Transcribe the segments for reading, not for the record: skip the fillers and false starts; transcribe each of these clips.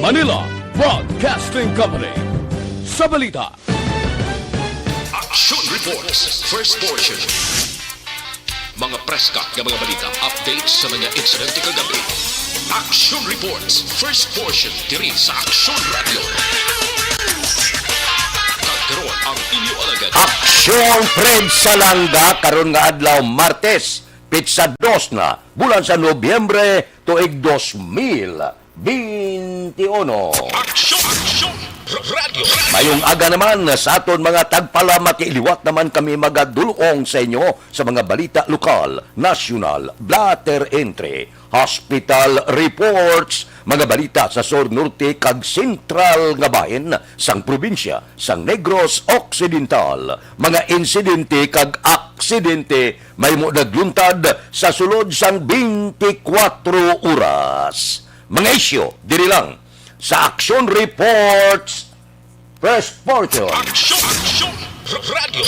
Manila Broadcasting Company. Sa balita. Action Reports, first portion. Mga preska ng mga balita, updates sa mga insidente kagabi. Action Reports, first portion, diri sa Action Radio. Kagkaroon ang inyo alagad. Aksyon Fred sa langga karon nga adlaw Martes, Pizza 2 na, bulan sa Nobyembre tuig 2021. Action Radio. Mayong aga naman sa aton mga tagpala makiiliwat naman kami magadulong sa inyo sa mga balita lokal, nasyonal, blatter entry, hospital reports, mga balita sa Sur Norte kag Sentral nga bahin sang probinsya sang Negros Occidental, mga insidente kag aksidente may mo nagluntad sa sulod sang 24 oras. Mga isyo diri lang sa Action Reports First Portion. Action Radio.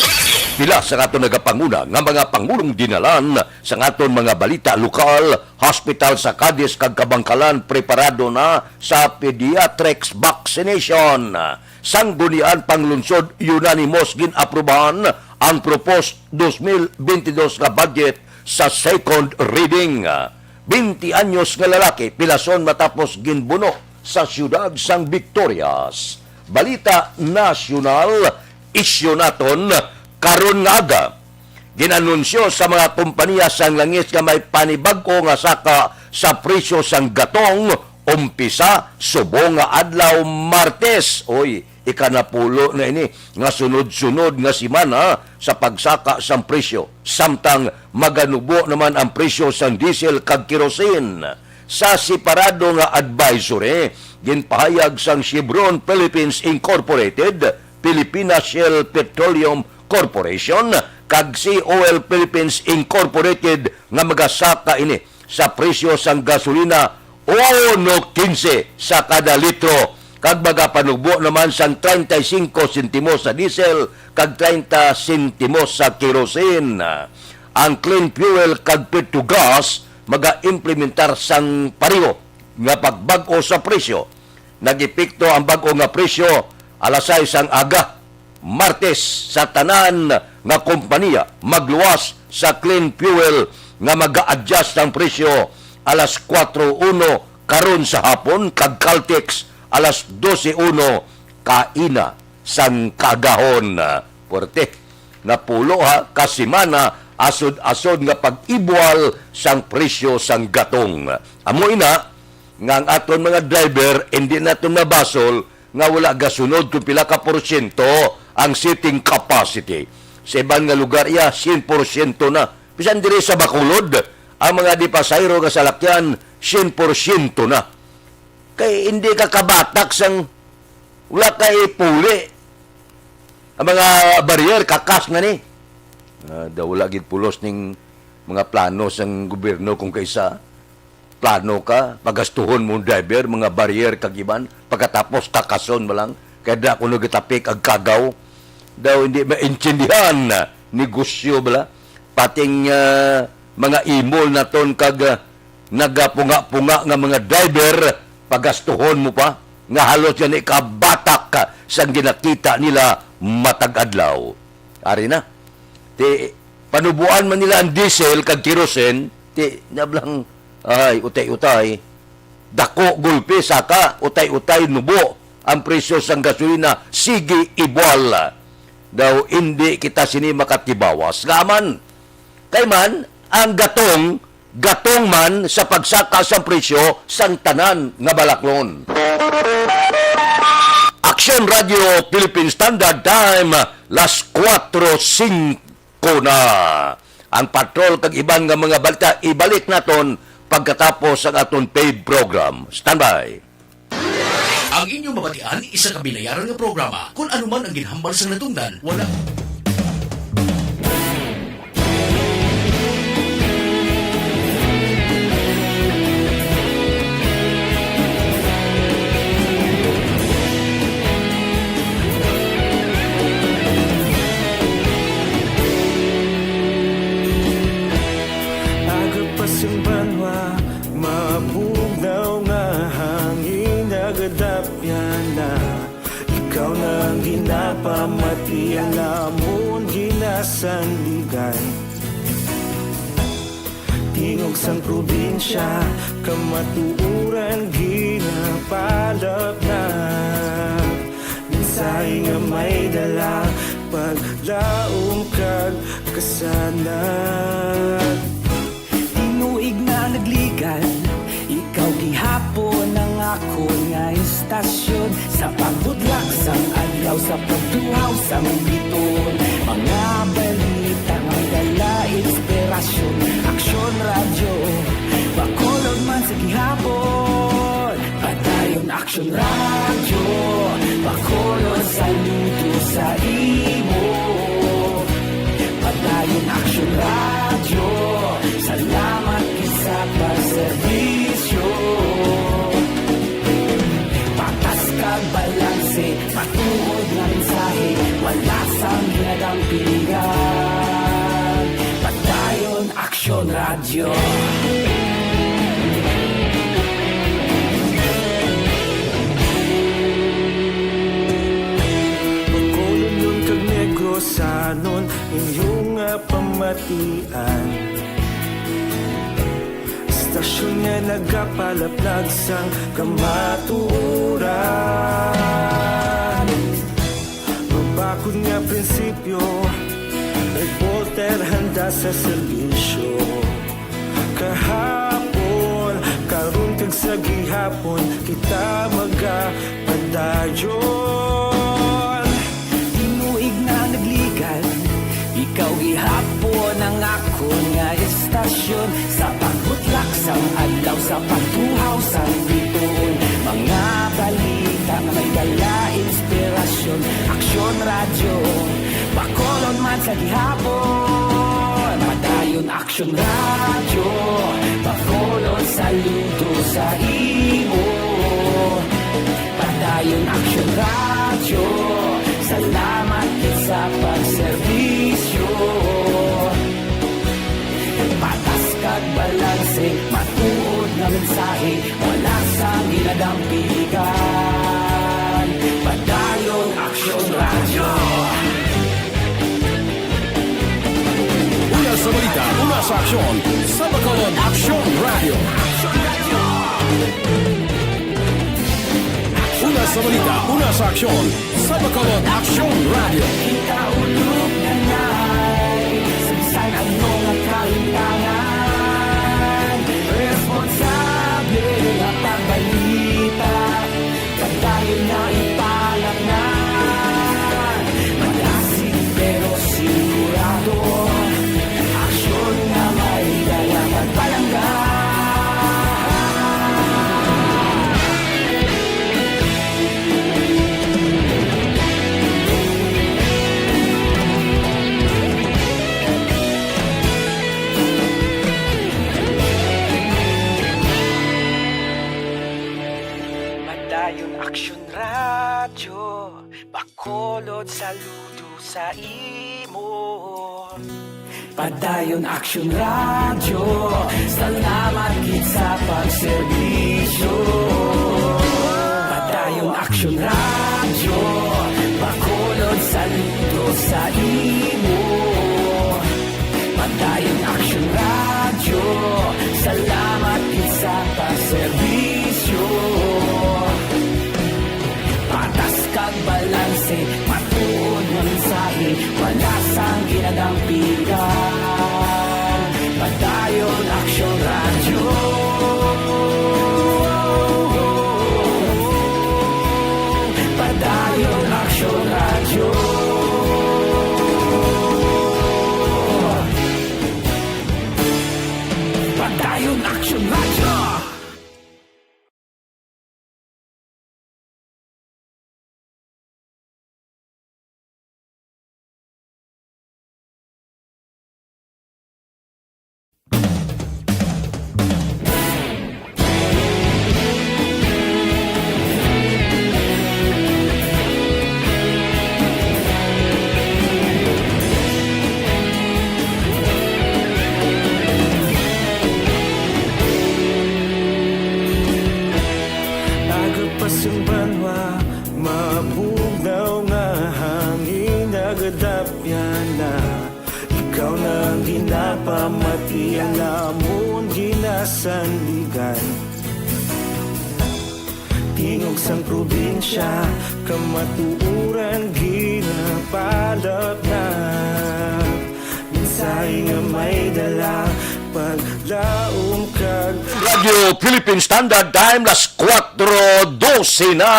Pila sa aton nagapanguna nga mga pangulong dinalan sa aton mga balita lokal, hospital sa Cadiz kag Kabangkalan preparado na sa pediatrics vaccination. Sanggunian panglunsod unanimous ginaprubahan ang proposed 2022 nga budget sa second reading. 20 anyos nga lalaki pilason matapos ginbuno sa siyudad sang Victorias. Balita nasyonal, isyu naton karon nga aga. Ginanunsyo sa mga kompanya sang langis nga may panibag-o nga saka sa presyo sang gatong umpisa subong nga adlaw Martes. Oy, ikanapulo na ini nga sunod-sunod nga simana sa pagsaka sang presyo. Samtang maganubo naman ang presyo sang diesel kag kerosene. Sa separado nga advisory, ginpahayag sang Chevron Philippines Incorporated, Philippine Shell Petroleum Corporation, kag Sea Oil Philippines Incorporated nga magasaka ini sa presyo sang gasolina 1.15 sa kada litro, kag magapanugbo naman sang 35 sentimos sa diesel kag 30 sentimos sa kerosene. Ang clean fuel kag petrogas maga-implementar sang pareho nga pagbag-o sa presyo. Nag-epekto ang bag-o nga presyo alas 6 sang aga Martes sa tanan nga kompanya magluwas sa clean fuel nga maga-adjust ang presyo alas 4:01 karon sa hapon kag Caltex alas 12:01 kaina sang kagahon. Porte napulo ha kasimana asod-asod nga pag-ibwal sang presyo sang gatong. Amo ina nga ang aton mga driver hindi naton nabasol nga wala gasunod kung pila ka porsyento ang seating capacity. Sa ibang nga lugar 100% na. Bisan diri sa Bacolod, ang mga dipasayro nga salakyan 100% na. Kay hindi ka kabatak sang wala kay puli. Ang mga barrier kakas na ni. Daw wala gid pulos ning mga plano sang gobyerno kung kaysa plano ka pagastuhon mo driver mga barrier kag iban pagkatapos kakason mo lang kada kuno gitapik ag kagaw daw hindi maintindihan negosyo bala pating mga imol naton kag nagapunga-punga nga mga driver pagastuhon mo pa nga halos yan ikabatak sang ginakita nila matag adlaw. Ari na ti panubuan man nila ang diesel kag kerosene ti nablang ay utay-utay dako gulpi saka utay-utay nubo ang presyo sang gasolina sige ibwal daw hindi kita sini makatibawas ngaman kay man ang gatong man sa pagsaka sang presyo sang tanan nga balaklon. Action Radio Philippine Standard Time las 4:05 na. Ang patrol kag ibang nga mga balita ibalik naton pagkatapos ang aton paid program. Standby. Ang inyong mabatian isa ka binayaran nga programa. Kung ano man ang ginhambal sa natungdan, wala. Simbanwa, mapugnaw nga hangin agad Iyanamon ginasandigan Tingog sang probinsya Kamatuuran ginapalap na Minsay nga may dala Paglaom kag kasanat Tinuig na nagligan Ikaw gihapon ang ako nga istasyon Sa pagbudlak sang adlaw Sa pagtuhaw sang biton Mga balita nga dala inspirasyon Aksyon radyo Bakolog man sa gihapon Padayon aksyon radyo Bakolog sa luto sa imo Padayon aksyon radyo Salamat sa pagserbisyo Patas kag balanse Patuod na mensahe Wala sang ginadampingan Padayon aksyon radyo Bakolon yun kag Negrosanon Inyong nga pamatian Istasyon nga nagapalaplag sang kamaturan Mabakod nga prinsipyo Reporter handa sa serbisyo Kahapon, karon kag sa gihapon Kita magapadayon Tinuig na nagligan Ikaw gihapon ang ako nga istasyon Sa pagbutlak sang adlaw Sa pagtuhaw sang biton Mga balita nga may dala inspirasyon Aksyon radyo Bakolon man sa gihapon Padayon aksyon radyo Bakolon saludo sa imo Padayon aksyon radyo Salamat sa pagserbisyo Patas kag balanse Matuod na mensahe Wala sang ginadampigan Padayon aksyon radyo Una sa balita, una sa aksyon, sa Bacolod Aksyon Radio. Una sa balita, una sa aksyon, sa Bacolod Aksyon Radio. Kita ulog na na'y Samsan ang mga kahintangan Responsable na pagbalita Pagdayon na ipalang na Malasig pero sigurado Aksyon na may dalang pagpalanggan Padayon aksyon radyo Bacolod saludo sa imo Padayon aksyon radyo Salamat gid sa pagserbisyo Padayon aksyon radyo Bacolod saludo sa imo Padayon aksyon radyo Salamat gid sa pagserbisyo Patas kag balanse Matuod na mensahe Wala sang ginadampigan Padayon aksyon radyo Padayon aksyon radyo Padayon aksyon radyo sandigan. Tingog sang probinsya, kamatuuran ginapalap na. Minsay nga may dala, paglaom kag Radio Philippine Standard Time, las 4:12 na.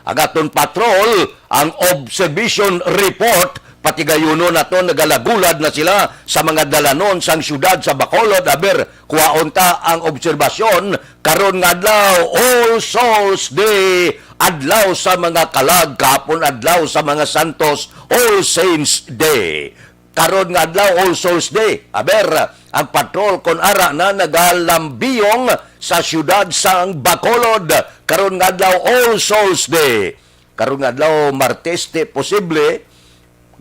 Ang aton patrol, ang observation report, pati gayuno na to, nagalagulad na sila sa mga dalanon sang syudad sa Bacolod. Aber, kuwaon ta ang obserbasyon, karon nga adlaw, All Souls Day, adlaw sa mga kalag, kapon adlaw sa mga santos, All Saints Day. Karon nga adlaw, All Souls Day. Aber, ang patrol kon ara na nagalambiyong sa syudad sang Bacolod. Karon nga adlaw, All Souls Day. Karon nga adlaw, Martes de posible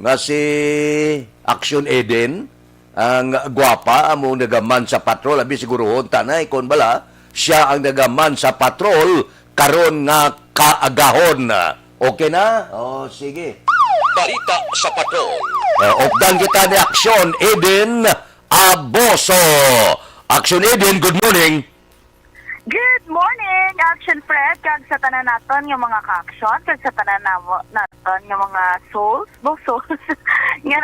nga si Action Eden ang gwapa amo nagaman sa patrol. Abi siguro tanay kon bala siya ang nagaman sa patrol karon nga kaagahon. Okay na? Oh, sige. Balita sa patrol. Opdan kita ni Action Eden Aboso. Action Eden, good morning. Good morning, Action Fred. Kag sa tanan naton yung mga ka-action, kag sa tanan naton yung mga souls, nga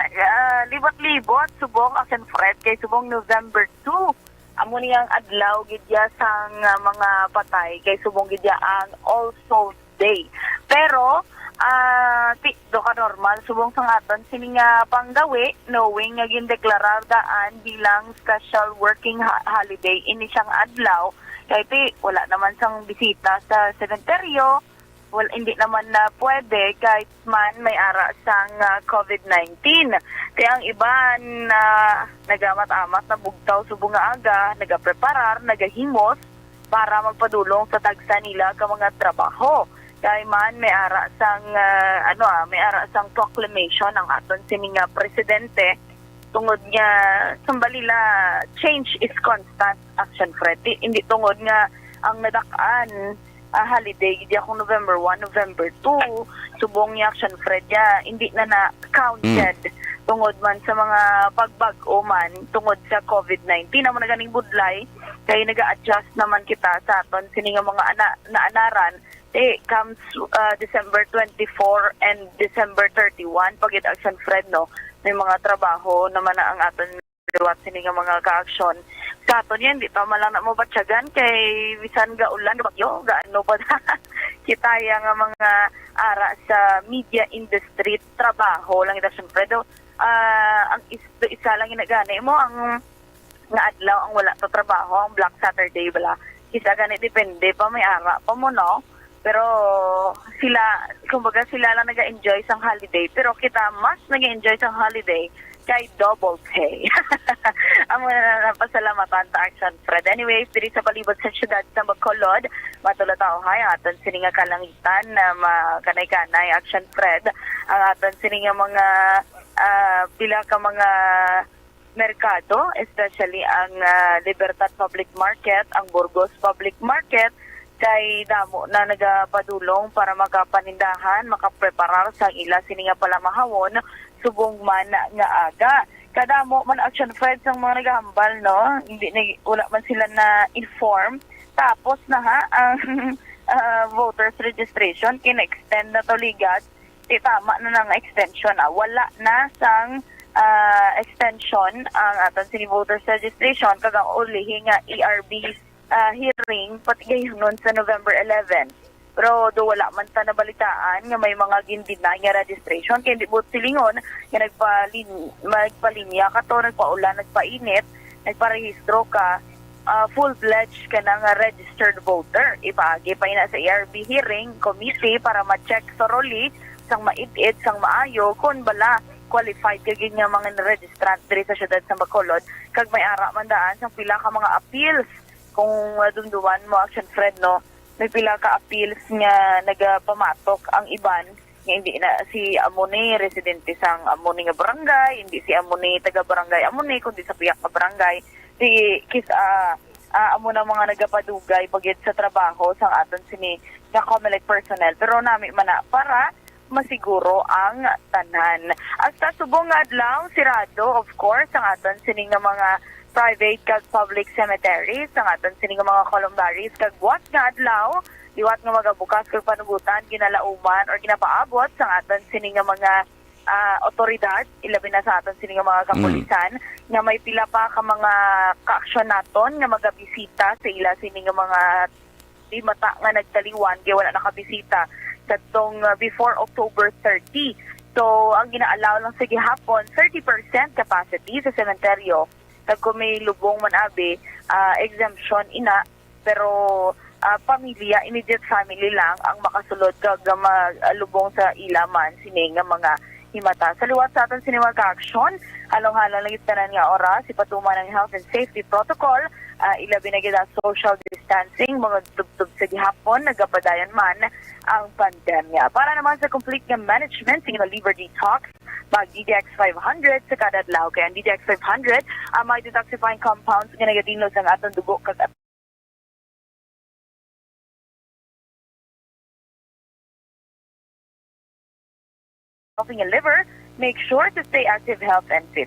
libot-libot subong Action Fred kay subong November 2. Amo niyang adlaw gidya sang mga patay kay subong gidya ang All Souls Day. Pero do ka normal subong sang aton sini nga panggawi knowing nga gindeklarar daan bilang special working holiday ini siyang adlaw. Kaya wala naman sang bisita sa sementeryo, hindi naman na pwede kahit man may ara sang COVID-19. Kaya ang iban na nagamat-amat na bugtaw subong nga aga, nagapreparar, nagahimos para magpadulong sa tagsa nila ka mga trabaho. Kaya man may ara sang may ara sang proclamation ang aton sining presidente tungod nga sambalila change is constant, Action Fred. Hindi tungod nga ang nadakaan holiday di akong November 1, November 2 subong ni Action Fred ya hindi na counted tungod man sa mga pagbag-o man tungod sa COVID-19 naman na ganing budlay kay naga-adjust naman kita sa aton sini nga mga anaran comes December 24 and December 31 pagid Action Fred no may mga trabaho naman na ang aton liwat sini nga mga ka-action sa aton yan di pa malang na mo batyagan kay bisan ga ulan bagyo gaano pa kita yang mga ara sa media industry trabaho lang ita Action Fred ang isa lang ginagani mo ang nga adlaw ang wala to trabaho ang Black Saturday bala isa gani depende pa may ara pa mo no. Pero kumbaga sila lang nag-enjoy sa holiday. Pero kita mas nag-enjoy sa holiday kay double pay. Ang napasalamatan ta Action Fred. Anyway, diri sa palibot sa syudad sa Bacolod, matulad tao hay aton sininga kalangitan na makanay-kanay Action Fred. Ang aton sininga mga pila ka mga merkado, especially ang Libertad Public Market, ang Burgos Public Market, kay damo na nagapadulong para makapanindahan, makapreparar sa ila sininga palamahawon subong man nga aga. Kadamo man Action Fred sang mga nagahambal no, hindi wala man sila na inform. Tapos na ang voters registration kina-extend na to ligad. Tama na ng extension wala na sang extension ang aton sini voters registration kagang ulihi nga ERB hearing pati gayon nun sa November 11. Pero do wala man ta nabalitaan nga may mga gindinay nga registration kaya hindi buot silingon nga nagpalinya ka to, nagpaulan, nagpainit, nagparehistro ka, full-fledged ka na nga registered voter. Ipaagi pa ina sa ERB hearing committee para ma-check thoroughly sang maid-id, sang maayo kung bala qualified kagin nga mga registrant diri sa syudad sa Bacolod kag may ara man daan sang pila ka mga appeals. Kung dumduman mo Action Fred no, may pila ka appeals nga nagapamatok ang iban nga hindi na si amuni residente sang amuni nga barangay, hindi si amuni taga barangay amuni kundi sa piyak ka barangay si amo na mga nagapadugay pagid sa trabaho sang aton sini nga COMELEC personnel pero nami man na para masiguro ang tanan. At sa subong adlaw sirado of course ang aton sini nga mga private kag public cemeteries ang aton sining mga columbaries kag buhat nga adlaw liwat nga magabukas kag panugutan ginalauman or ginapaabot sa aton sining mga otoridad ilabi na sa aton sining mga kapulisan nga may pila pa ka mga kaaksyon naton nga magabisita sa ila sining mga di mata nga nagtaliwan kay wala nakabisita kadtong before October 30. So ang ginaalaw lang sa gihapon 30% capacity sa sementeryo. Kag kung may lubong man abi, exemption ina, pero pamilya, immediate family lang ang makasulod kag lubong sa ilaman sining nga mga himata. Sa liwat sa aton sining mga ka-aksyon, halong-halong lang itanan nga oras, ipatuman ng health and safety protocol, ilabi na gila social distancing, mga tubtub sa gihapon, nagapadayan man ang pandemya. Para naman sa complete nga management, sige na liver detox, mag DDX 500 sa kada adlaw. Kaya ang DDX 500, may detoxifying compounds nga nagadinos ang atong dugo kag helping your liver, make sure to stay active, health, and fit.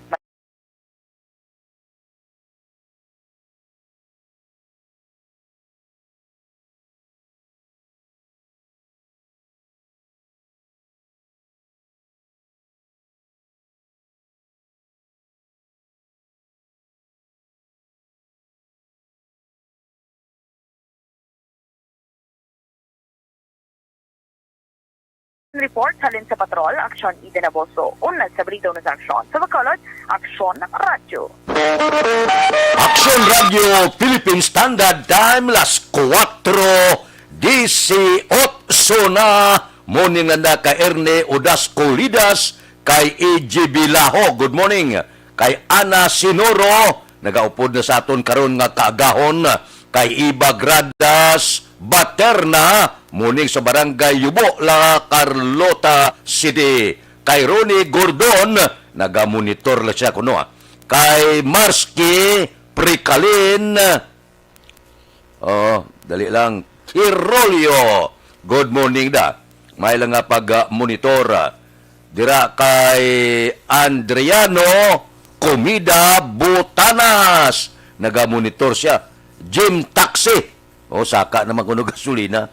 Report halin sa patrol, Aksyon Eden Aboso. Unad sa Brito na sa Aksyon. Sa Bacolod, Aksyon ng Radyo. Action Radio Philippine Standard Time las 4:18 na morning nanda kay Erne Odasco Lidas kay E.G. Bilaho. Good morning. Kay Ana Sinoro nagaupod na sa aton karon nga kaagahon kay Iba Gradas Baterna muning sa barangay Yubo La Carlota City. Kay Ronnie Gordon nagamonitor la siya kuno. Kay Marsky Prikalin dali lang Kirolio. Good morning da. May lang nga pag-monitor dira kay Andriano Comida Butanas. Nagamonitor siya. Jim Taxi. Saka naman kuno gasolina.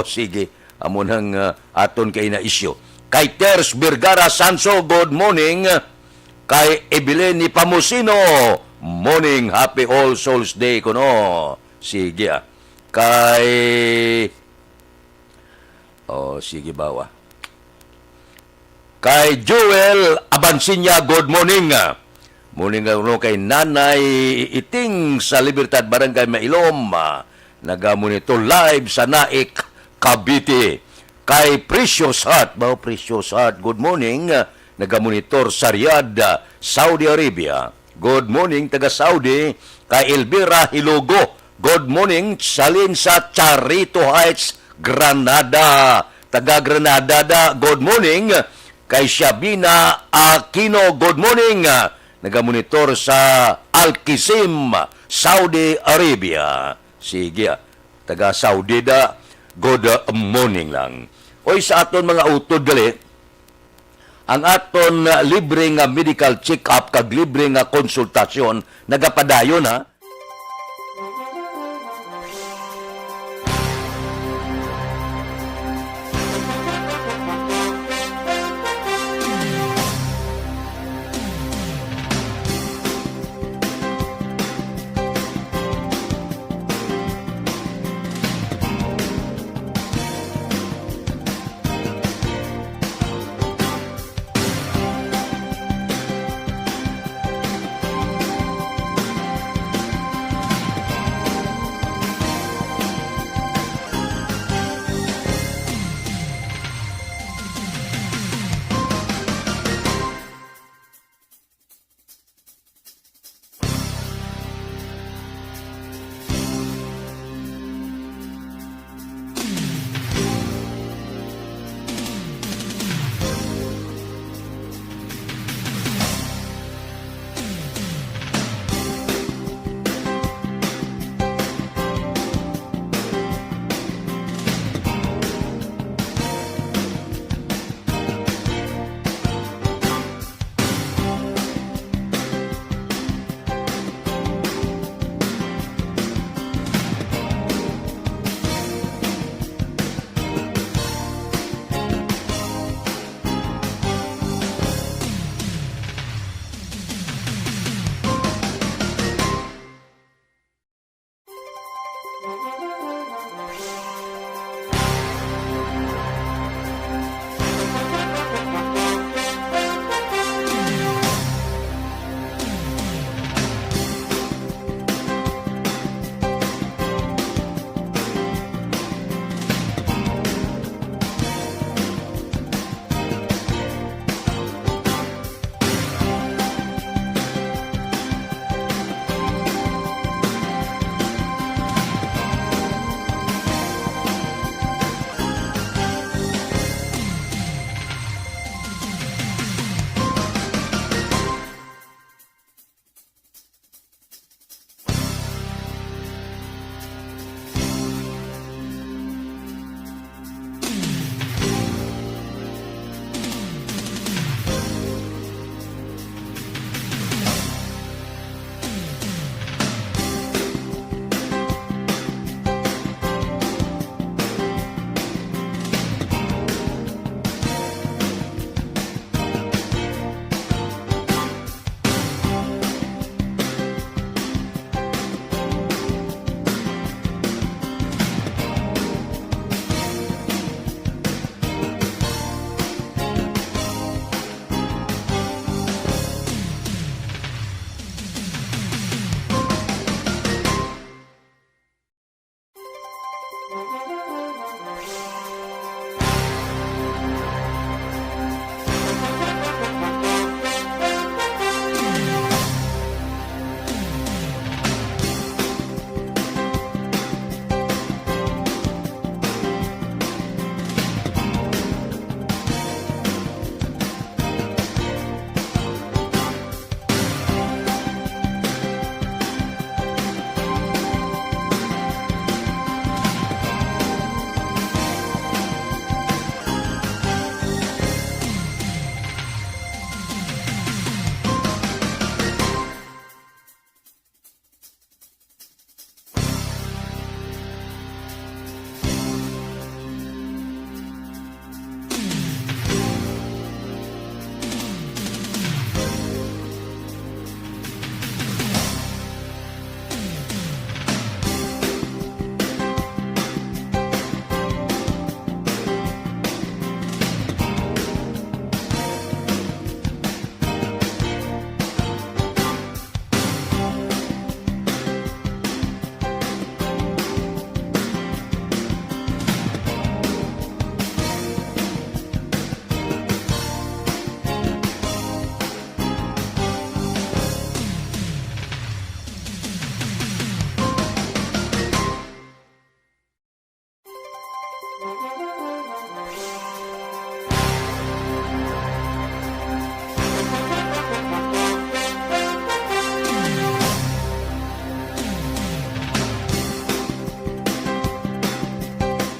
Sige. Amon hang aton kay na isyo. Kay Ters Vergara Sanso, good morning. Kay Ebileni Pamusino, morning. Happy All Souls Day kuno. Sige. Kay sige bawa. Kay Joel Abansinya, good morning. Morning kay Nanay Iting sa Libertad Barangay Mailom. Nagamonitor live sa Naik, Cavite. Kay Precious Heart, Precious Heart, good morning. Nagamonitor sa Riyadh, Saudi Arabia. Good morning, taga Saudi. Kay Elvira Hilogo, good morning. Salin sa Charito Heights, Granada. Taga Granada da, good morning. Kay Shabina Aquino, good morning. Nagamonitor sa Al-Qisim, Saudi Arabia. Sige, taga Saudi da, good morning lang. Oy, sa aton mga utod gali, ang aton libre nga medical check-up kag libre nga konsultasyon nagapadayon ha.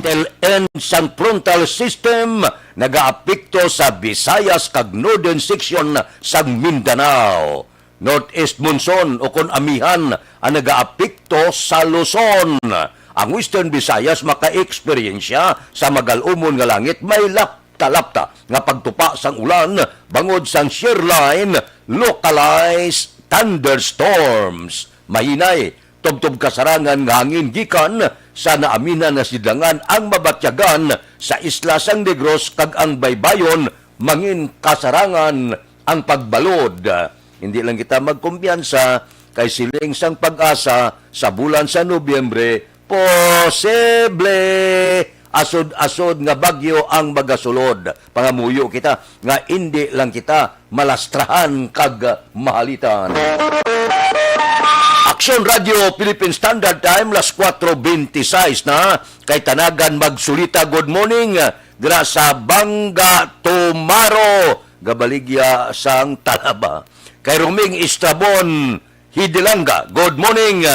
TELN sang frontal system nagaapekto sa Visayas kag Northern section sang Mindanao. Northeast monsoon o kon amihan ang nagaapekto sa Luzon. Ang Western Visayas maka-eksperyensya sa magalumon nga langit may lapta-lapta nga pagtupa sang ulan bangod sang shear line localized thunderstorms. Mahinay tubtob kasarangan nga hangin gikan sa naaminan na sidlangan ang mabatyagan sa Isla San Negros kag ang Baybayon mangin kasarangan ang pagbalod. Hindi lang kita magkumpiyansa kay siling sang pag-asa sa bulan sa Nobyembre, posible asod-asod nga bagyo ang magasulod. Pangamuyo kita nga hindi lang kita malastrahan kag mahalitan. Action Radio Philippine Standard Time las 4:26 na kay tanagan magsulita good morning dira sa Bangga Tumaro gabaligya sang Talaba. Kay Ruming Estrabon Hidilanga good morning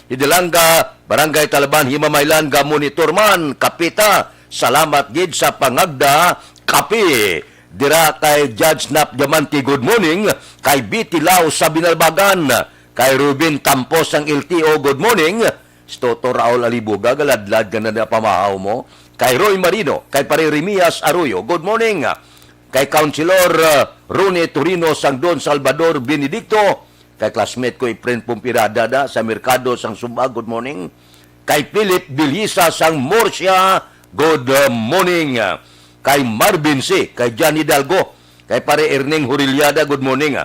Hidilanga Barangay Talaban Himamaylan ga monitorman kapita salamat gid sa pangagda kape dira kay Judge Nap Diamante good morning kay Bitilaw sa Binalbagan kay Ruben Tampos ang LTO, good morning. Stoto Raul Alibuga, galadlad ka na pamahaw mo. Kay Roy Marino, kay Pare Remias Arroyo, good morning. Kay Councilor Rune Torino sang Don Salvador Benedicto, kay classmate ko Efren Pumpirada sa Merkado sang Sumba, good morning. Kay Philip Bilisa sang Murcia, good morning. Kay Marvin C, kay John Hidalgo, kay pare Erning Huriliada, good morning.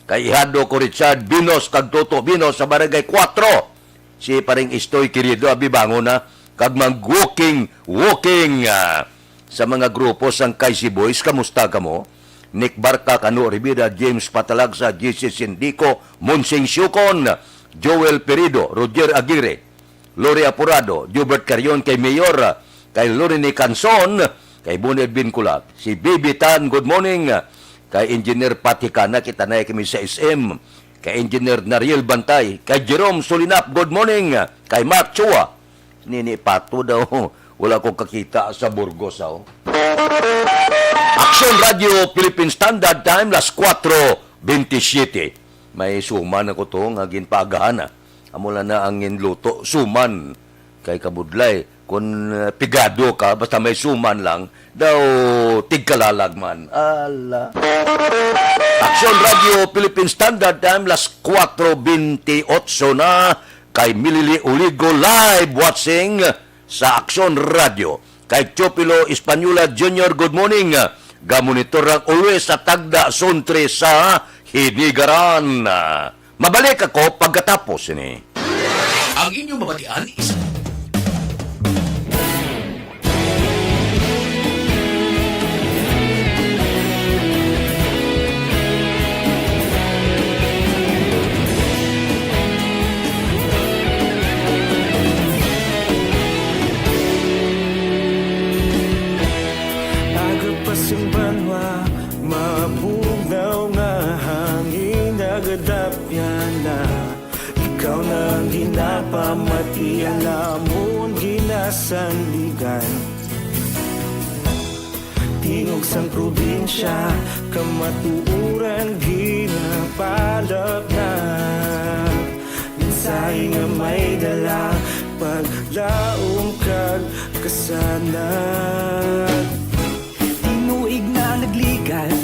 Kay Ihado ko Richard Binos, kag Toto Binos sa Barangay 4. Si paring Istoy Querido, abibango na, kag mag-walking sa mga grupo sang Kaisi Boys. Kamusta ka mo? Nick Barca, Cano Rivera, James Patalagsa, JC Sindico, Monsing Syukon, Joel Perido, Roger Aguirre, Lori Apurado, Jubert Carion, kay Mayor, kay Lorene Canson, kay Bunel Binkulak, si Baby Tan, good morning, kay Engineer Patikana, kita na kami sa SM, kay Engineer Nariel Bantay, kay Jerome Solinap, good morning, kay Mark Chua, Nini Pato daw, wala ko kakita sa Burgos. Action Radio Philippine Standard Time, las 4:27. May suman ako to, nga ginpagahan. Amula na ang inluto, suman. Kay kabudlay, kung pigado ka, basta may suman lang, daw tigkalalag man. Ala. Action Radio Philippine Standard Time, las 4:28 na, kay Milili Uligo live watching sa Action Radio. Kay Chopilo Espanola Jr., good morning. Gamonitor ang always sa Tagda Sontre sa Hinigaran. Mabalik ako pagkatapos ini. Ang inyong mabatian is Simbanwa, mabugnaw nga hangin nagadapyan na. Ikaw na ang ginapamati, alamon ginasanligan. Tingog sang probinsya, kamatuuran ginapalap na. Minsay nga may dala, paglaom kag kasanan. Nagligan,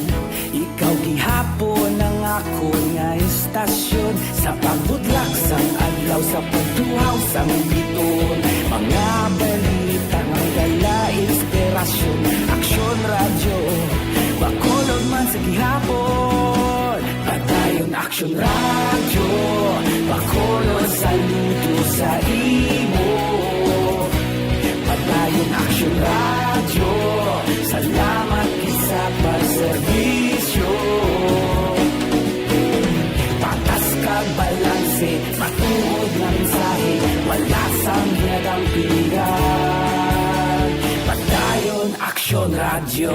ikaw gihapon ang ako nga istasyon sa pagbudlak sang adlaw sa pagtuhaw sang biton. Mga balita nga dala inspirasyon, Action Radio bakolod man sa gihapon. Padayon Action Radio bakolod saludo sa imo. Padayon Action Radio, salamat sa pagserbisyo. Patas kag balanse, matuod na mensahe, wala sang hinagang pilihan. Padayon Action Radio.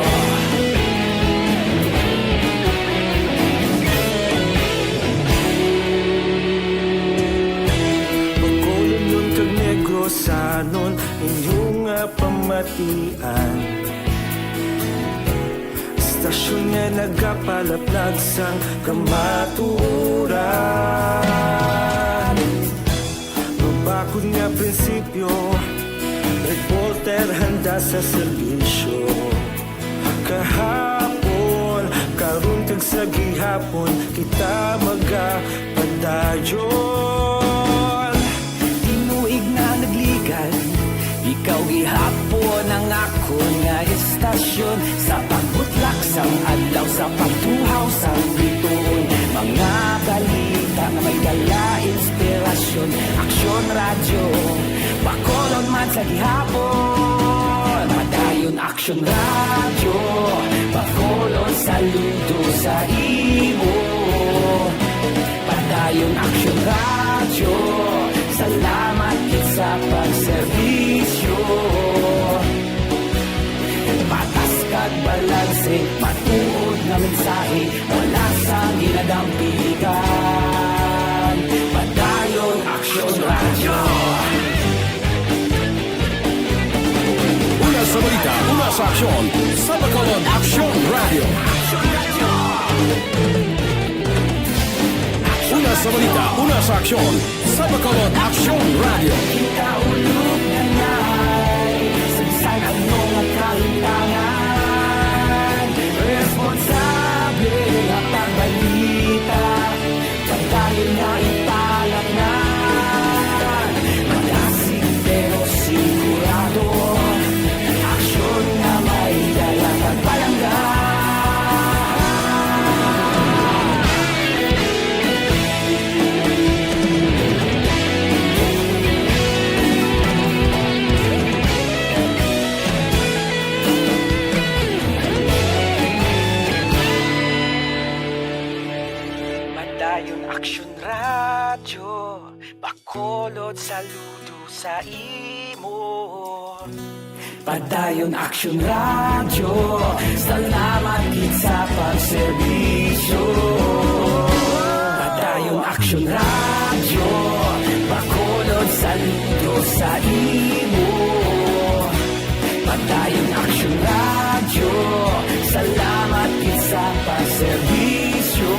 Pagkulong nun kag Negros sanon, inyong pamatian. Stasyon nga nagapalaplag sang kamaturan. Mabakod nga prinsipyo, reporter handa sa serbisyo. Kahapon, karun kag sa gihapon, kita magapadayon. Tinuig na nagligan, ikaw gihapon ang ako nga istasyon sa pagbutlak sang adlaw sa pagtuhaw sang biton. Mga balita na may dala inspirasyon, Action Radio bakolon man sa gihapon. Padayon Action Radio bakolon saludo sa imo. Padayon Action Radio, salamat kit sa pagserbisyo. Patas kag balanse, matuod na mensahe, wala sang ginadampigan. Padayon Action Radio. Una sa balita, una sa aksyon, sa Bacolod Action Radio. Una sa balita, una sa aksyon, sa Bacolod Action Radio. Ikaulog na na'y sagsang ang mga kalintangan. Responsable at ang balita, pagdayon na ipalaknan. Malasing Bakulod saludo sa imo. Padayon Action Radio, salamat gid sa pagserbisyo. Padayon Action Radio, bakulod saludo sa imo. Padayon Action Radio, salamat gid sa pagserbisyo.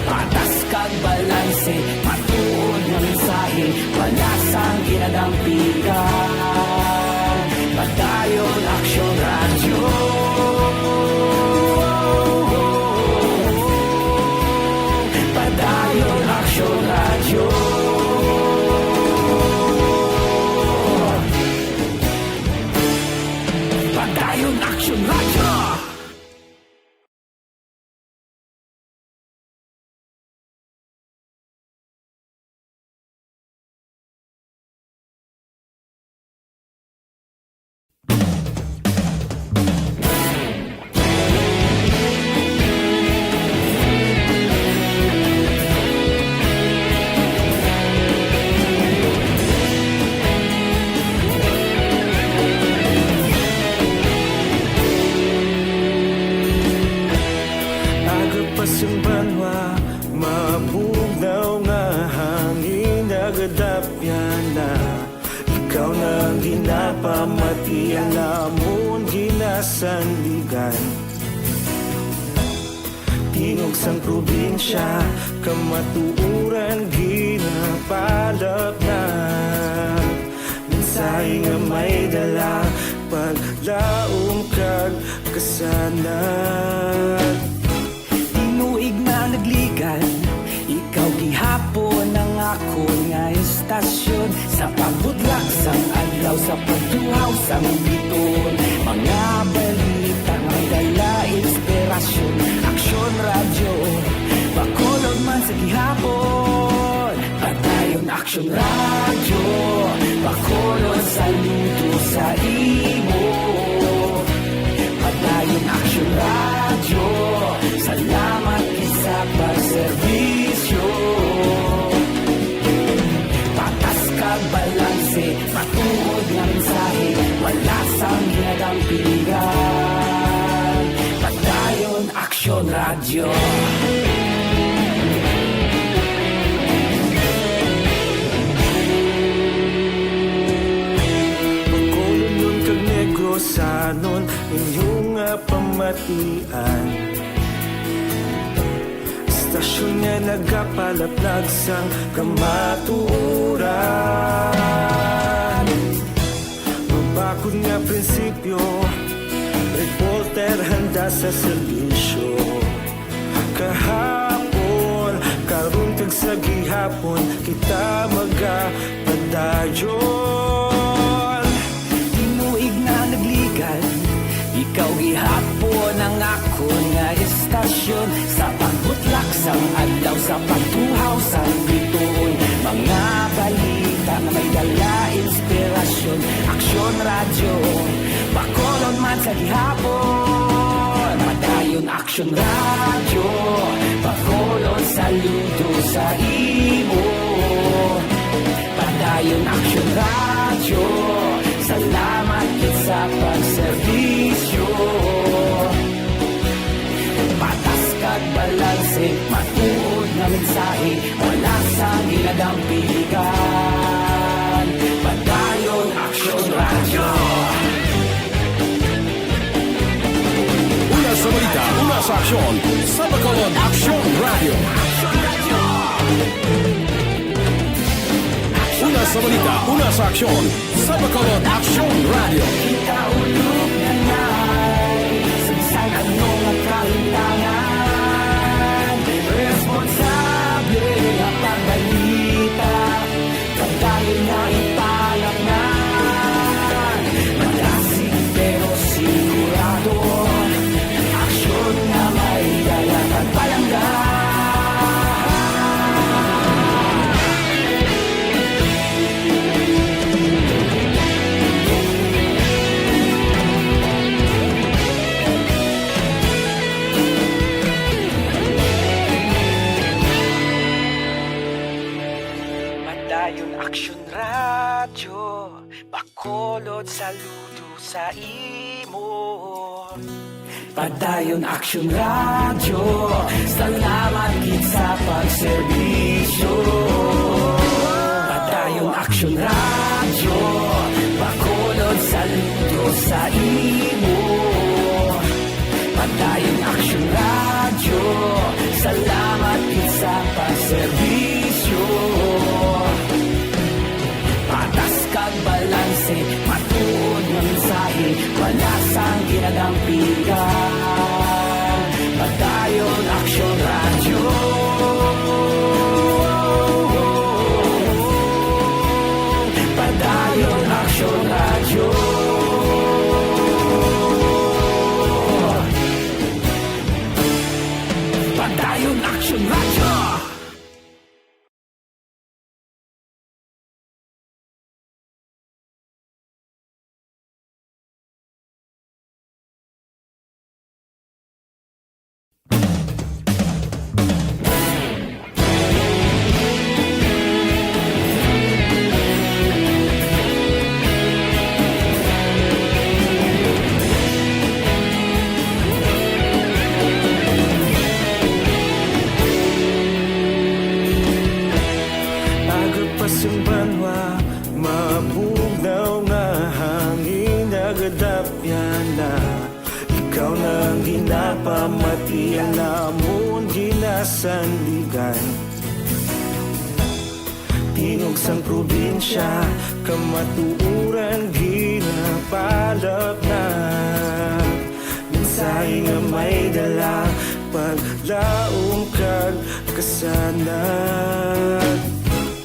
Patas kag balanse, matuod nga mensahe, wala sang ginadampigan. Padayon Action Radio. Padayon Action Radio. Padayon Action Radio. Pasumbanwa, mabugnaw nga hangin nagadapyan na. Ikaw na ginapamatian namon ginasandigan. Tingog sang probinsya, kamatuuran ginapalap na. Mensahe nga may dala, paglaom kag kasanan. Tinuig na nagligan, ikaw gihapon ang ako nga istasyon. Sa pagbudlak sang adlaw, sa pagduhaw sang biton. Mga balita may dala inspirasyon. Action Radio, bakulod man sa gihapon. Padayon Action Radio, bakulod saludo sa imo. Padayon Action Radio, salamat sa pagserbisyo. Patas kag balanse, matuod nga mensahe, wala sang ginadampigan. Padayon Action Radio. Bakulod nun kag Negrosanon, inyong pamatian. Stasyon nga nagapalaplag sang kamaturan. Mabakod nga prinsipyo, reporter handa sa serbisyo. Kahapon, karun kag sa gihapon, kita magapadayon. Tinuig na nagligan, ikaw gihapon ang ako nga istasyon. Sa pagbutlak sang adlaw, sa pagtuhaw sang biton. Mga balita na may dala inspirasyon. Action Radio, bakulod man sa gihapon. Padayon Action Radio, bakulod saludo sa imo. Padayon Action Radio, salamat gid sa pagserbisyo. Patas kag balanse, matuod nga mensahe, wala sang ginadampigan. Padayon Action Radio. Una sa balita, una sa aksyon, sa Bacolod Action Radio. Una sa balita, una sa aksyon, sa Bacolod Action Radio. Ikaulog na na'y sagsang anong ang kahintangan. Responsable ang pagbalita, pagdahil na ipalaknan. Malasig pero sigurado, aksyon na may dalang pagpalanggan. radyo, bakolod saludo sa imo. Padayon Action Radio, salamat gid sa pagserbisyo. Padayon Action Radio, bakolod saludo sa imo. Padayon Action Radio, salamat gid sa pagserbisyo. Patas kag balanse, matuod nga mensahe, wala sang ginadampigan. Padayon Action Radio. Padayon Action Radio. Padayon Action Radio. Agapasumbanwa, mabugnaw nga hangin nagadapyan na. Ikaw nang ginapamatian namon ginasandigan. Tingog sang probinsya, kamatuuran ginapalap na. Mensahe nga may dala, paglaong kag kasanat.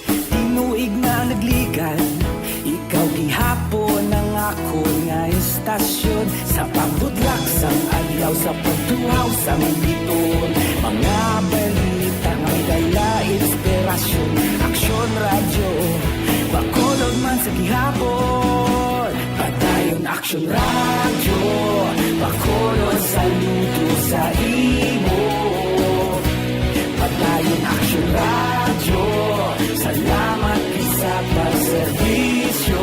Tinuig na nagligan, ikaw gihapon ang ako nga istasyon. Sa pagbutlak sang adlaw, sa pagtuhaw sa biton. Mga balita may dala inspirasyon. Action Radio, bakolod man sa gihapon. Padayon Action Radio, bakolod saludo sa imo. Padayon Action Radio, salamat sa pagserbisyo.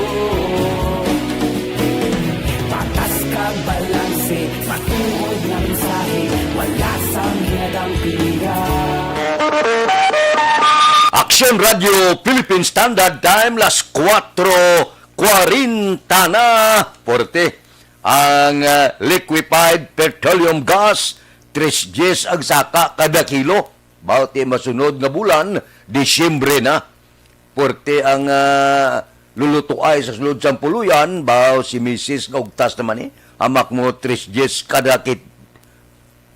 Patas kag balanse, matuod nga mensahe, wala sang ginadampigan. Action Radio Philippine Standard Time, las 4:40 na. Porte ang liquefied petroleum gas 3 ang saka kada kilo. Bawat masunod nga bulan, Disyembre na. Porte ang lulutuay sa sulod sa puluyan, baw si Mrs. Gaugtas naman amak mo 3 kada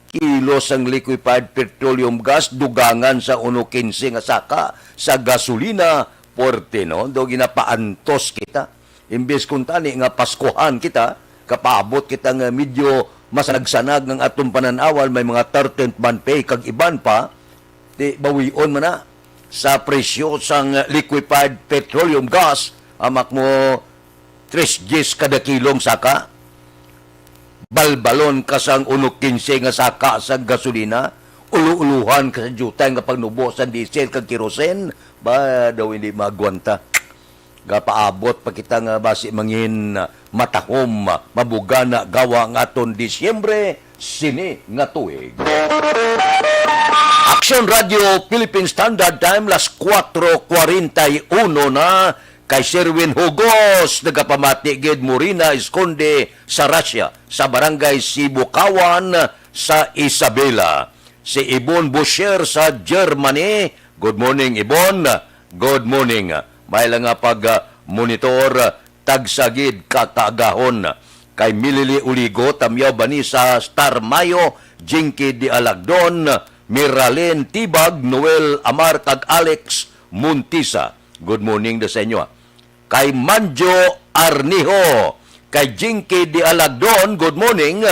kilos ang liquefied petroleum gas, dugangan sa 1.15 nga saka sa gasolina. Porte, no? Do ginapaantos kita. Imbes kung tani nga Paskuhan kita, kapaabot kita nga medyo masanagsanag ng atong pananawal, may mga 13th month pay, kag iban pa, di bawion man na sa presyo sang liquefied petroleum gas, amak mo 3 kada kilong saka. Balbalon ka sang 1.15 nga saka sa gasolina, ulu-uluhan ka sa jutay nga pagnubo sa diesel kag kerosene, ba daw hindi magwanta. Gapaabot pa kita nga basi mangin matahom, mabugana gawa nga aton Disyembre, sini nga tuig. Action Radio Philippine Standard Time, las 4:41 na. Kay Sherwin Hugos, nagapamati gid Morina Esconde sa Russia, sa barangay Sibukawan sa Isabela. Si Ibon Boucher sa Germany. Good morning, Ibon. Good morning. May lang nga pag-monitor tagsagid kakagahon. Kay Milili Uligo, Tamyaw Bani sa Star Mayo, Jinky Di Alagdon, Miralyn Tibag, Noel Amar, kag Alex Muntisa. Good morning da sa inyo. Kay Manjo Arniho, kay Jinky Di Alagdon, good morning.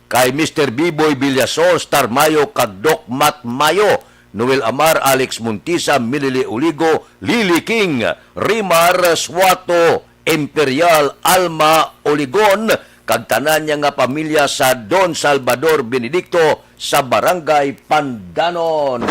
Kay Mr. Biboy Villasol, Star Mayo, kag Doc Mat Mayo, Noel Amar, Alex Muntisa, Milili Uligo, Lily King, Rimar Suato, Imperial, Alma Oligon, kag tanan niya nga pamilya sa Don Salvador Benedicto sa Barangay Pandanon.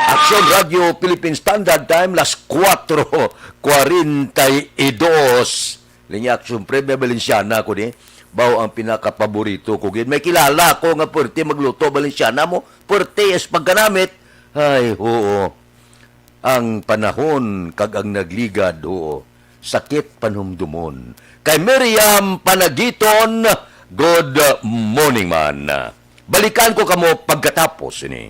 Action Radio Philippine Standard Time, las 4:42. Linya Action Premia Valenciana ko ni. Bao ang pinakapaborito ko. May kilala ko nga puwerte magluto Valenciana mo. Puwerte es pagganamit. Ay, oo. Ang panahon kag ang nagligad, oo. Sakit panumdumon. Kay Miriam Panagiton, good morning man. Balikan ko kamo pagkatapos ini.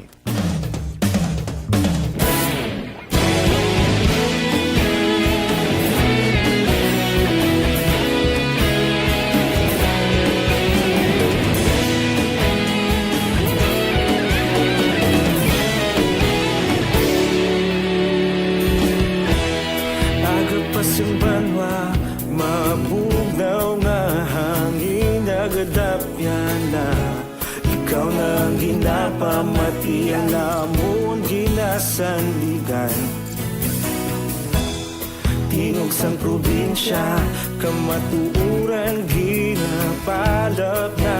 Agapasang banwa, mabugnaw nga hangin nagadapyan na. Ikaw na ang ginapamatian namon ginasandigan. Tingog sang probinsya, kamatuuran ginapalap na.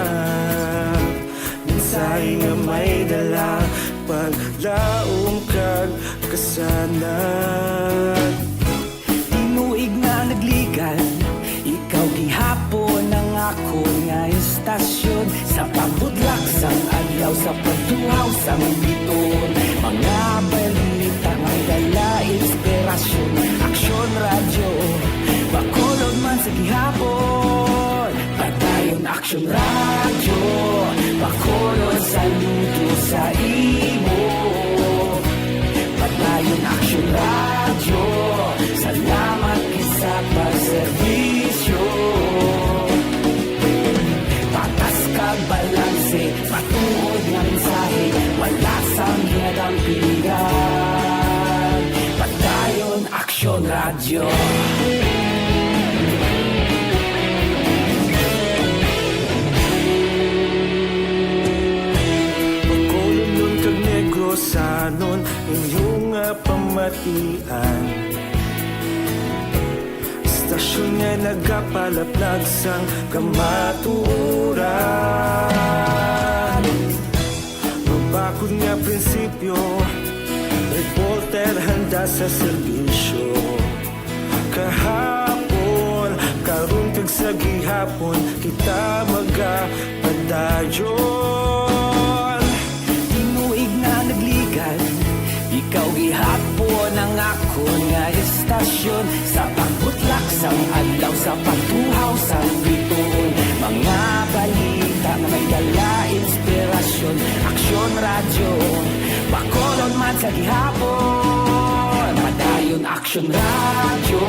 Minsay nga may dala, paglaom kag kasanan. Tinuig na nagligan, ikaw gihapon ang ako nga istasyon. Sa pagbutlak sang adlaw, sa pagtuhaw sang biton. Mga balita may dala inspirasyon. Aksyon radyo, bakulog man sa gihapon. Padayon aksyon radyo, bakulog sa luto sa imo. Padayon aksyon radyo, salamat sa pagserbisyo. Patas kag balanse, patuod nga mensahe, wala sang ginadang pilihan. Padayon aksyon radyo. Pagkulong nun kag Negrosanon, inyong nga pamatian. Stasyon nga nagapalaplag sang kamaturan. Mabakod nga prinsipyo, reporter handa sa serbisyo. Kahapon, karong kag sa gihapon, kita magapadayon. Tinuig na nagligan, ikaw gihapon ang ako nga istasyon. Sa pagbutlak sang adlaw, sa pagtuhaw sang biton. Mga balita na may dala inspirasyon. Aksyon radyo, bakolon man sa gihapon. Padayon aksyon radyo,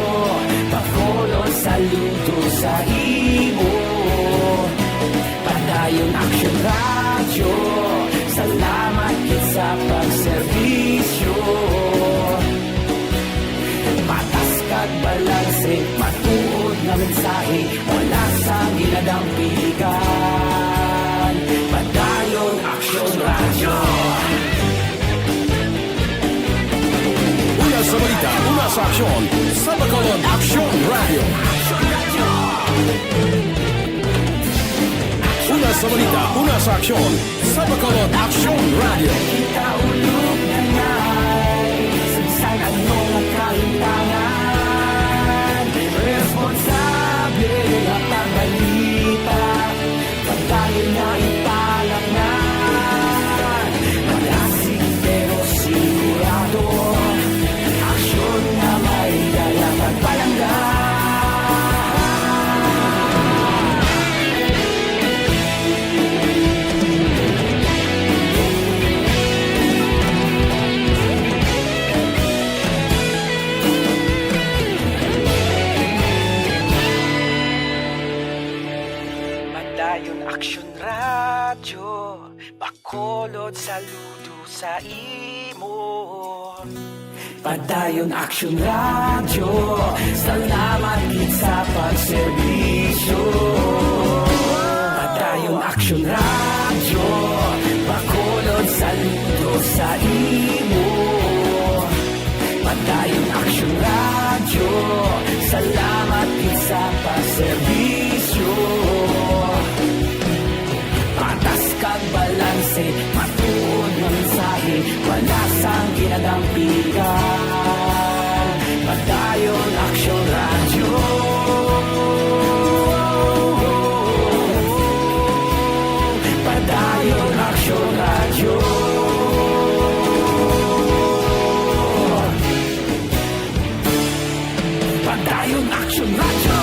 bakolon saludo sa imo. Padayon aksyon radyo, salamat kit sa pagserbisyo. Patas kag balanse, matuod nga mensahe, wala sang ginadang piligan. Padayon aksyon radyo. Una sa balita, una sa aksyon. Sa Bacolod Action Radio. Una sa balita, una sa aksyon. Sa Bacolod Action Radio. Kita ulog na ngay, sansan ang mga kahintangan. Responsable at ang balita, pagkain na ipalak na. Malasig pero sigurado, aksyon na may dala pagpalanggan. Padayon aksyon radyo, bakolod saludo sa imo. Padayon aksyon radyo, salamat gid sa pagserbisyo. Padayon aksyon radyo, bakolod saludo sa imo. Padayon aksyon radyo, salamat gid sa pagserbisyo. Padayon Action Radio.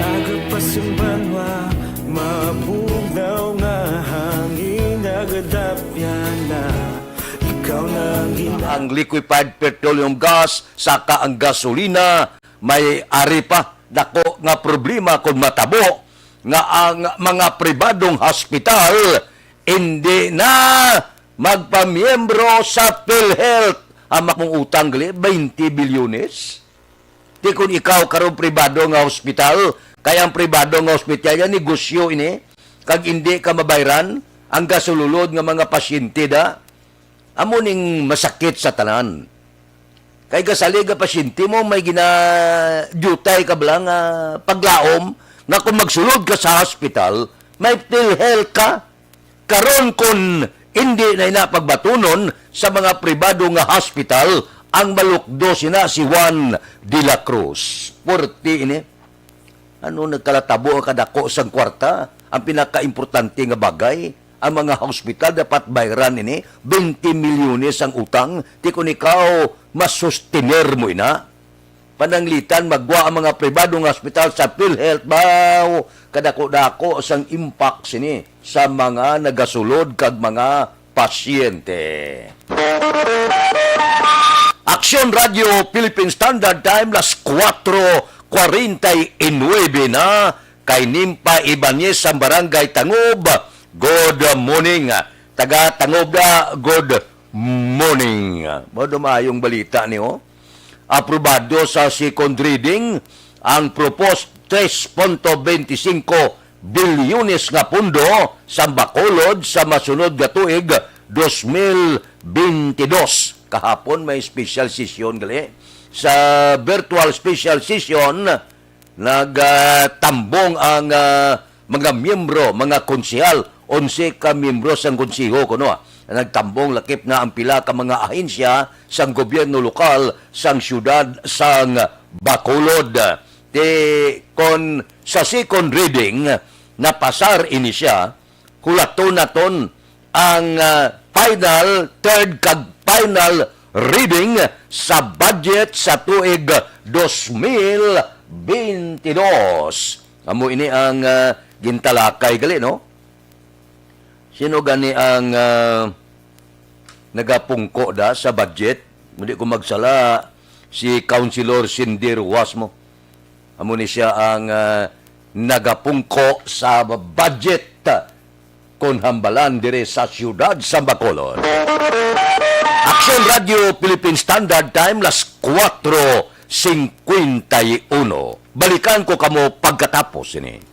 Aga pa simbanwa, mabugnaw nga hangin, nagadapyan na, ikaw na ang Ang liquefied petroleum gas, saka ang gasolina, may ari pa dako nga problema kung matabo nga ang mga pribadong hospital hindi na magpamiyembro sa PhilHealth. Amak mong utang gali 20 bilyones. Di kung ikaw karong pribado nga hospital, kaya ang pribado nga hospital yan negosyo ini, kag hindi ka mabayran ang gasululod nga mga pasyente da, amo ning masakit sa tanan. Kay gasalig nga pasyente mo may gina-dutay ka bala nga paglaom nga kung magsulod ka sa hospital, may PhilHealth ka. Karon kung hindi na inapagbatunon sa mga pribado nga hospital, ang malukdo sina si Juan de la Cruz. 40 ini. Ano nagkalatabo ang kadako sang kwarta? Ang pinaka-importante nga bagay, ang mga hospital dapat bayaran ini 20 milyones ang utang. Di kung ikaw masustenir mo ina. Pananglitan magwa ang mga pribadong hospital sa PhilHealth baw kadako-dako sang impact sini sa mga nagasulod kag mga pasyente. Aksyon Radio Philippine Standard Time las 4:49 na kay Nimpa Ibanez sa Barangay Tangob. Good morning. Taga Tangob da, good morning. Modo maayong balita niyo. Aprobado sa second reading ang proposed 3.25 bilyones nga pundo sa Bacolod sa masunod nga tuig 2022. Kahapon may special session gali. Sa virtual special session nagtambong ang mga miyembro, mga konsehal, 11 ka miyembro sang konseho kuno. Nagtambong lakip na ang pila ka mga ahensya sang gobyerno lokal sang syudad sang Bacolod. Kon sa second reading napasar ini siya, hulaton naton ang final, third kag final reading sa budget sa tuig 2022. Amo ini ang gintalakay gali, no? Sino gani ang nagapungko da sa budget? Hindi ko magsala, si Councilor Sindir Wasmo. Amo ni siya ang nagapungko sa budget kon hambalan dire sa siyudad sa Bacolod. Action Radio Philippine Standard Time las 4:51. Balikan ko kamo pagkatapos ini.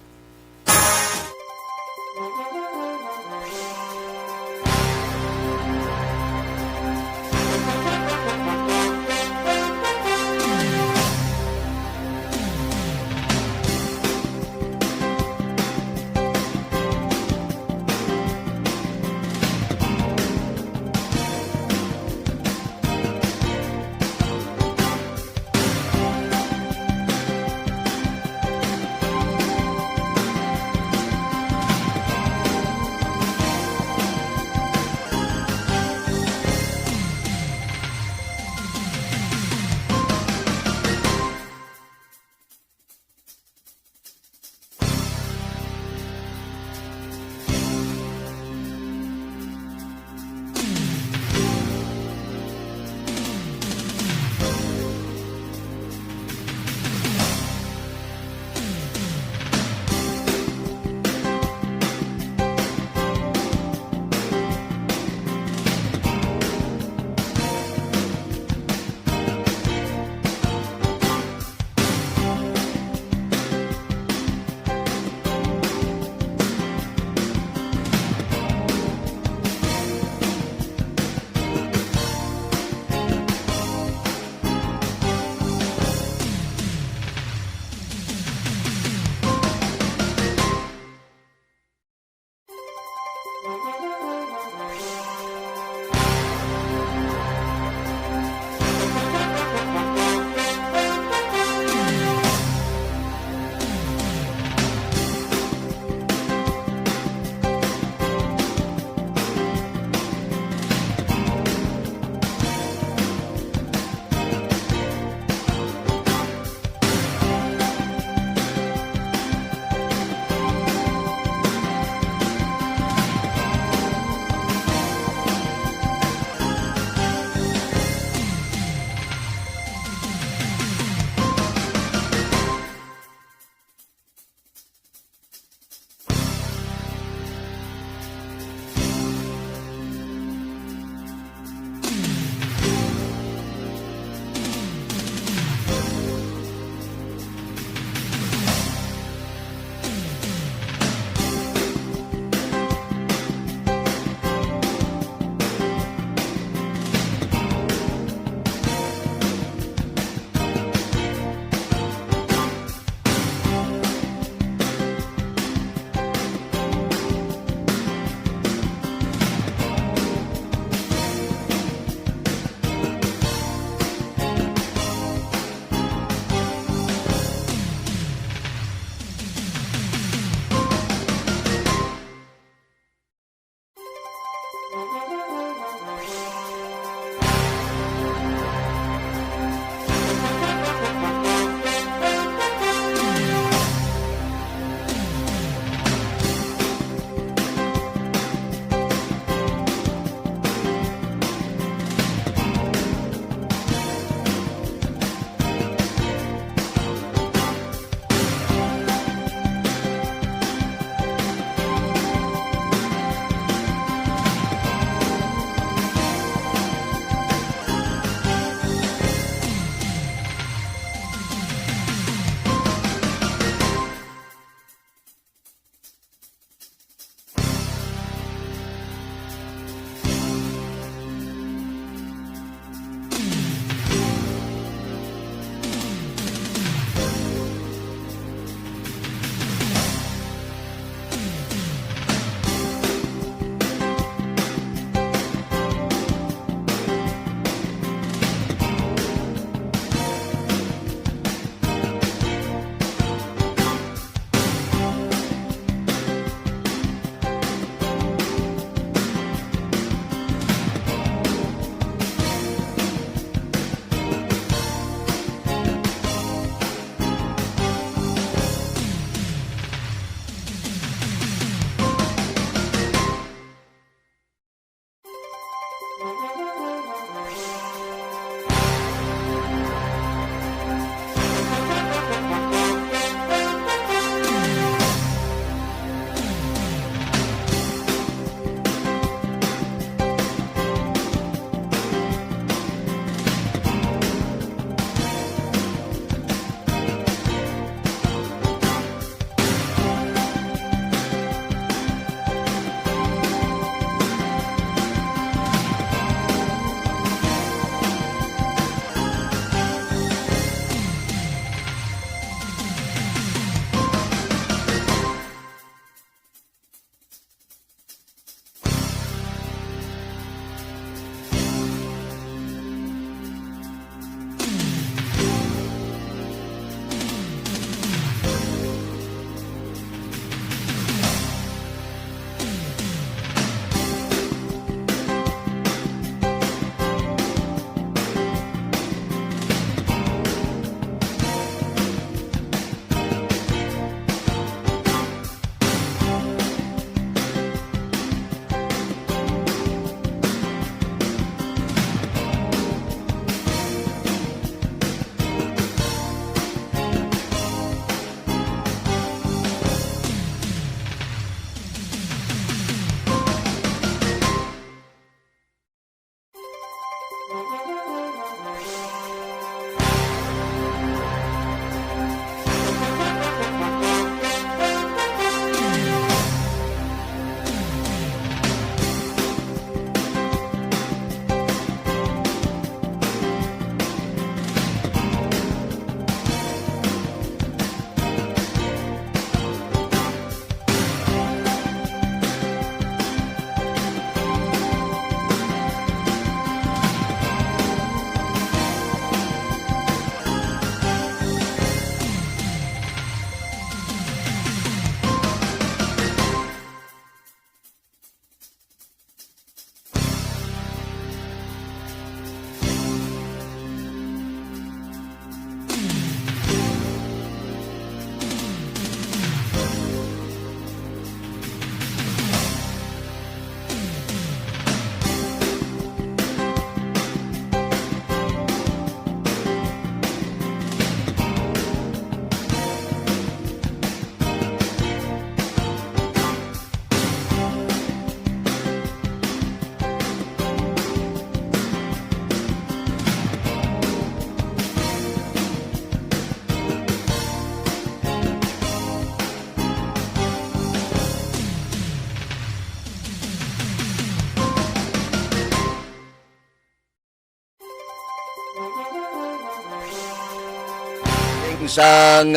Isang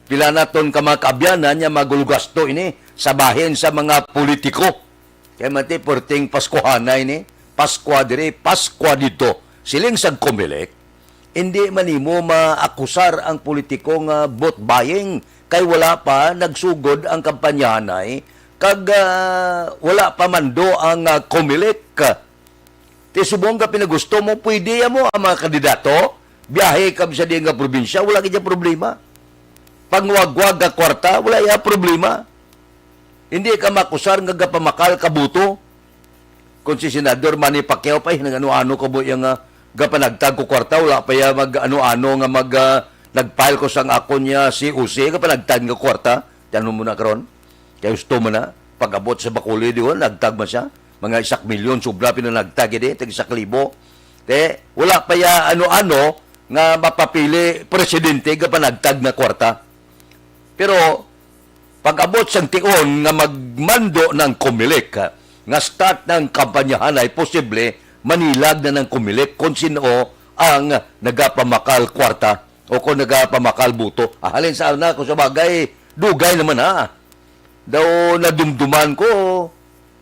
pila naton ka mga kaabyanan niya magulugasto ini sa bahin sa mga politiko. Kaya mati porting Paskuhana ini, Paskwa dire, Paskwa dito. Siling sa Comelec, hindi manimo maakusar ang politiko nga vote buying kay wala pa nagsugod ang kampanyahanay kag wala pa mando ang Comelec. Ti subong ka pinagusto mo, pwede mo ang mga kandidato, biyahe ka sa diyan nga probinsya, wala kaya problema. Pangwagwag ka kwarta, wala kaya problema. Hindi ka makusar nga gapamakal kabuto. Kung si Senador Manny Pacquiao pa, ano-ano ko bo yung gapanagtag ko kwarta, wala pa ya mag ano-ano nga nag-file ko sang ako niya si Use, gapanagtag nga kwarta, tanong mo na karon. Kaya gusto mo na, pag-abot sa Bacolod yun, nagtag man siya. Mga 1,000,000, sobra pinanagtag yun, tag 1,000. Wala pa ya ano-ano nga mapapili presidente gapanagtag na kwarta. Pero, pag-abot sang tion nga magmando ng Comelec, nga start ng kampanyahan ay posible manilag na ng Comelec kung sino ang nagapamakal kwarta o kung nagapamakal buto. Halin sa na kung sa bagay, dugay naman Daw nadumduman ko,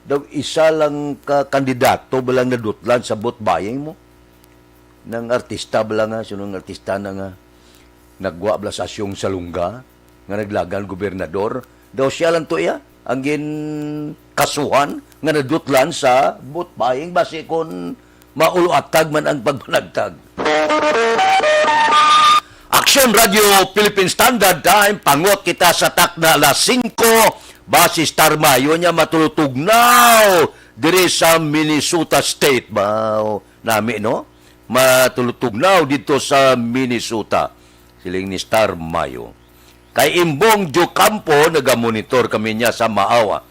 daw isa lang ka kandidato balang nadutlan sa vote buying mo. Nang artista balang sinong artista na nga nagwa bala sa asyong salungga, nga naglagan gobernador, daw siya lang to ang kasuhan nga nadutlan sa vote buying base kon mauluatag man ang pagpanagtag. Action Radio Philippine Standard Time, pangot kita sa takna alas 5, base Star Mayo niya matulutugnaw dire sa Minnesota State. Nami, no? Matulutugnaw dito sa Minnesota. Siling ni Star Mayo. Kay Imbong Jocampo, nagamonitor kami niya sa Maawa.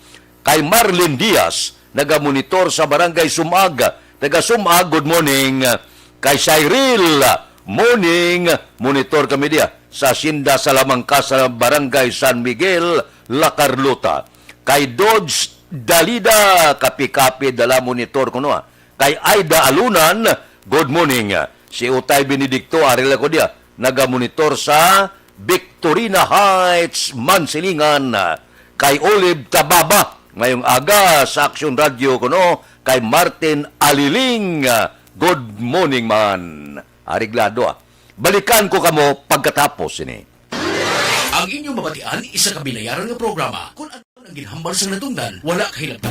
Kay Marlene Diaz, nagamonitor sa Barangay Sumaga. Taga Sumag, good morning. Kay Cyril, morning. Monitor kami diya sa Sinda Salamangka sa Barangay San Miguel, La Carlota. Kay Dodge Dalida, kapi-kapi dala monitor ko no. Kay Aida Alunan, good morning. Si Utay Benedicto, aril ako diya, nagamonitor sa Victorina Heights, Mansilingan. Kay Olive Tababa, ngayong aga sa Action Radio ko no. Kay Martin Aliling, good morning man. Ariglado Balikan ko kamo pagkatapos ini. Ang inyong mabatian, isa ka binayaran nga programa. Kung ano ang ginhambal sa natundan, wala kahilabtan.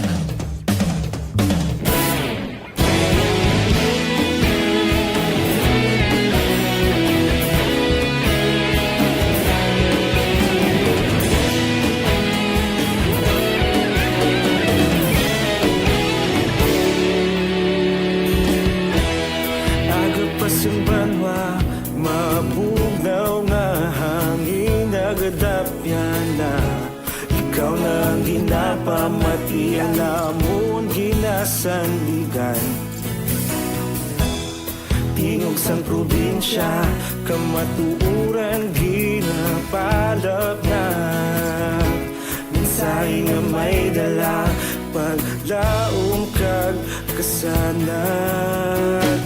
Yung banwa, mabugnaw nga hangin nagadapyan na. Ikaw na ang ginapamatian namon ginasandigan. Tingog sang probinsya, kamatuuran ginapalap na. Mensahe nga may dala, paglaom kag kasanat.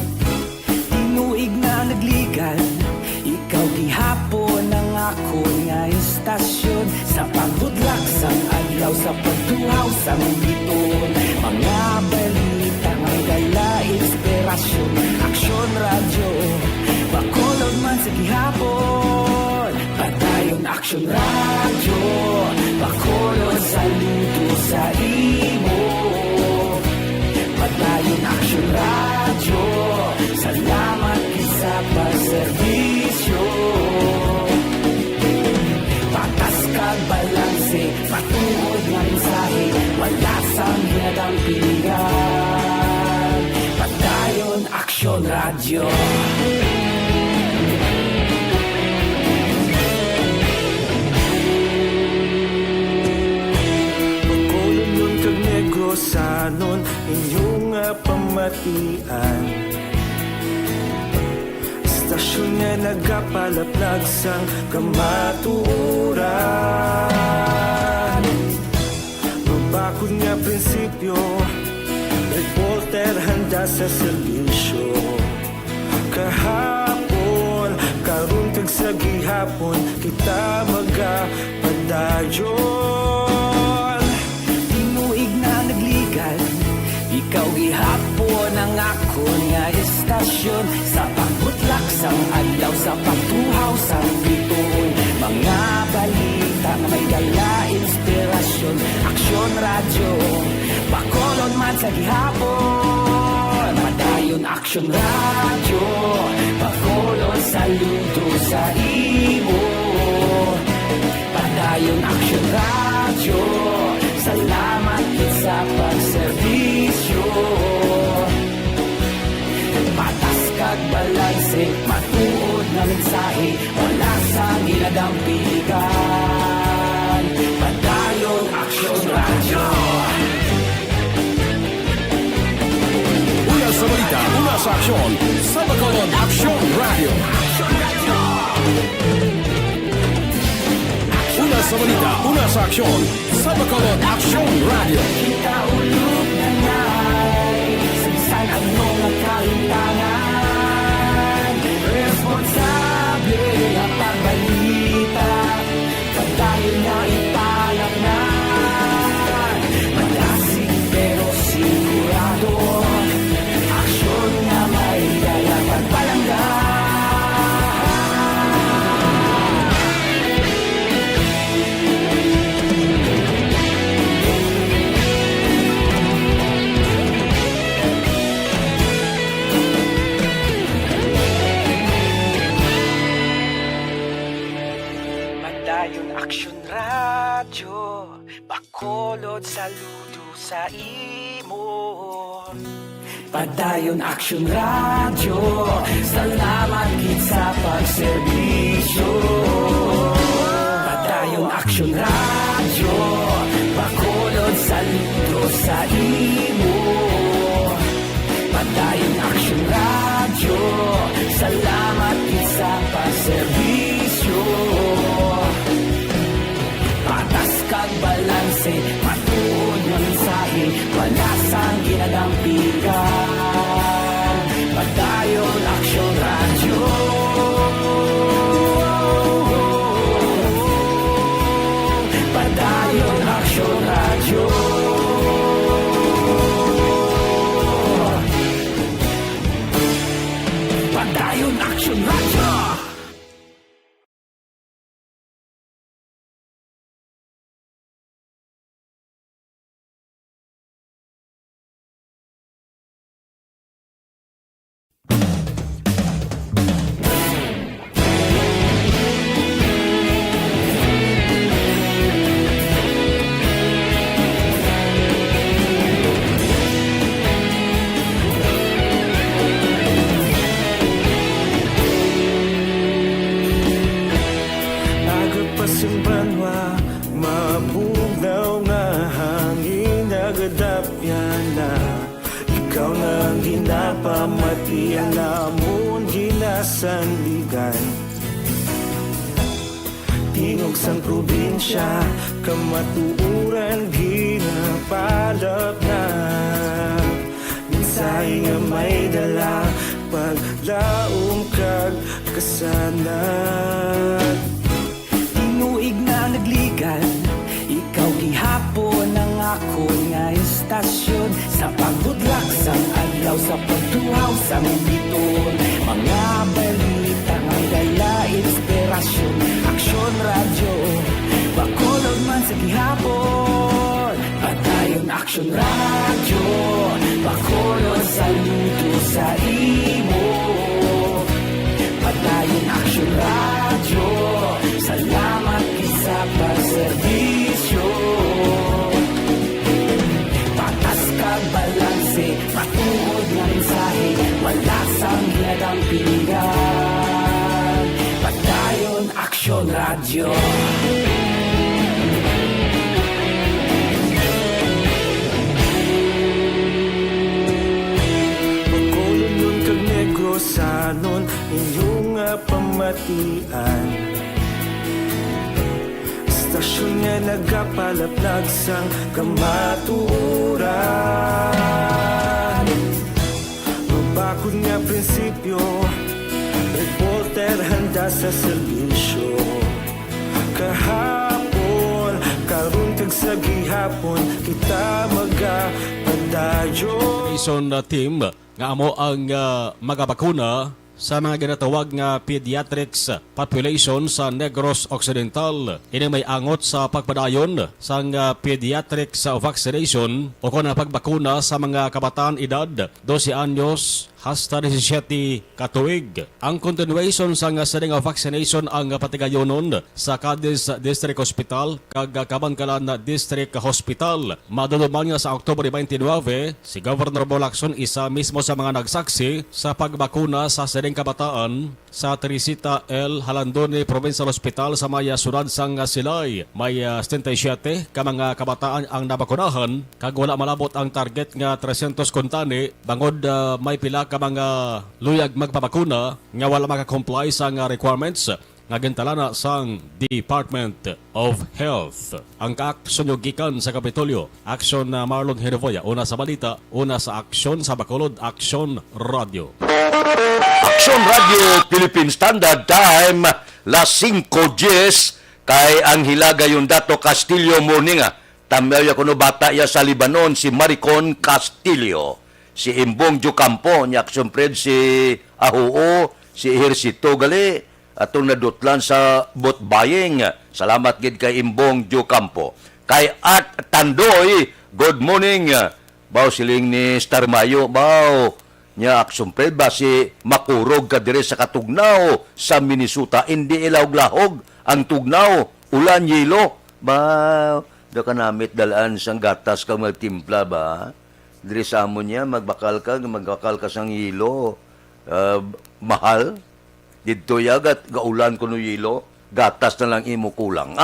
Inuig na nagligan, ikaw gihapon ang ako nga istasyon. Sa pagbudlak sang adlaw, sa pagtuhaw sang biton. Mga balita nga dala inspirasyon. Action Radio, Bacolod man sa gihapon. Padayon Action Radio, Bacolod saludo sa imo. Padayon Action Radio, salamat sa pagserbisyo. Patas kag balanse, patuod nga mensahe, wala sang hinadang pilihan. Padayon Action Radio. Bacolod nun kag Negrosanon, inyong pamatian. Stasyon nga nagapalaplag sang kamatuuran. Mabakod nga prinsipyo, reporter handa sa serbisyo. Kahapon, karon kag sa gihapon kita magapadayon. Tinuig na nagligal, ikaw gihapon ang ako nga estasyon. Sa pagbutlak sang adlaw, sa pagtuhaw sang biton, mga balita na may dala inspirasyon. Aksyon radyo, Bacolod man sa gihapon. Padayon Aksyon radyo, Bacolod saludo sa imo. Padayon Aksyon radyo, salamat kit sa pagserbisyo. Patas kag balanse, matuod na mensahe, wala sa ginadampigan. Padayon Aksyon radyo. Una sa balita, una sa aksyon, sa Bacolod Aksyon Radio. Una sa balita, una sa aksyon, sa Bacolod Aksyon Radio. Kita ulog na ngay, sagsan ang mga kalintangan. Responsable ang pagbalita, pagdayon na ipalaknan. Malasig pero sigurado, aksyon na may dalang pagpalanggan. Padayon Aksyon radyo, Bacolod saludo sa imo. Padayon Aksyon radyo, salamat kit sa pagserbisyo. Padayon Aksyon radyo, Bacolod saludo sa imo. Padayon Aksyon radyo, salamat kit sa pagserbisyo. Patas kag balanse, matuod na mensahe, wala sang ginadampigan. Padayon Aksyon radyo. Padayon Aksyon radyo. Padayon Aksyon radyo. Agapasumbanwa, mabugnaw nga hangin nagadapyan na. Ikaw na ang ginapamatian namon ginasandigan. Tingog sang probinsya, kamatuuran ginapalap na. Mensahe nga may dala, paglaom kag kasanat. Tinuig na nagligan, ikaw gihapon ang ako nga estasyon. Sa pagbudlak sang adlaw, sa pagtuhaw sang biton, mga balita nga dala inspirasyon. Aksyon radyo, Bacolod man sa gihapon. Padayon Aksyon radyo, Bacolod saludo sa imo. Padayon Aksyon radyo, salamat kit sa pagserbisyo. Patas kag balanse, matuod na mensahe, wala sang ginadampigan. Padayon Aksyon radyo. Bacolod nun kag Negrosanon, inyong pamatian. Istasyon nga nagapalaplag sang kamaturan. Mabakod nga prinsipyo, revolta Master handa sa serbisyo. Kahapon, karon kag sa gihapon, kita magapadayon. Ison team nga amo ang magabakuna sa mga ginatawag nga pediatrics population sa Negros Occidental. Ini may angot sa pagpadayon sa pediatrics vaccination o kung pagbakuna sa mga kabataan edad 12 anyos hasta 17 katuig. Ang continuation sa setting of vaccination ang patigayonon sa Cadiz District Hospital kag Kabangkalan District Hospital. Maduluman nga sa Oktubre 29, si Governor Bolacson isa mismo sa mga nagsaksi sa pagbakuna sa setting kabataan sa Teresita L. Halandone Provincial Hospital sa Maya Surad sang Silay. May 77 ka mga kabataan ang nabakunahan kag wala malabot ang target nga 300 kuntani bangod may pila ka mga luyag magpabakuna nga wala makakomply sa requirements nga gintalana sang Department of Health. Ang kaaksyon yung gikan sa Kapitolyo, aksyon na Marlon Herivoya, una sa balita, una sa aksyon sa Bacolod, Aksyon Radio. Aksyon Radio Philippine Standard Time las 5:10 kay ang hilaga yung Dato Castillo morning tamaya kuno bata ya sa Libanon si Maricon Castillo, si Imbong Jocampo nya aksyon pred si Ahuo, si Ejercito gali atong nadutlan sa Botbayeng. Salamat gid kay Imbong Jocampo. Kay Art Tandoy, good morning. Baw siling ni Star Mayo, baw nya aksumpred ba si makurog ka dire sa katugnaw sa Minnesota, hindi ilawg-lahog ang tugnaw, ulan yelo ba da ka namit dalaan sang gatas kang magtimpla ba dire sa amon niya magbakal ka sang yelo, mahal dito yagat gaulan kuno yelo, gatas na lang imo kulang.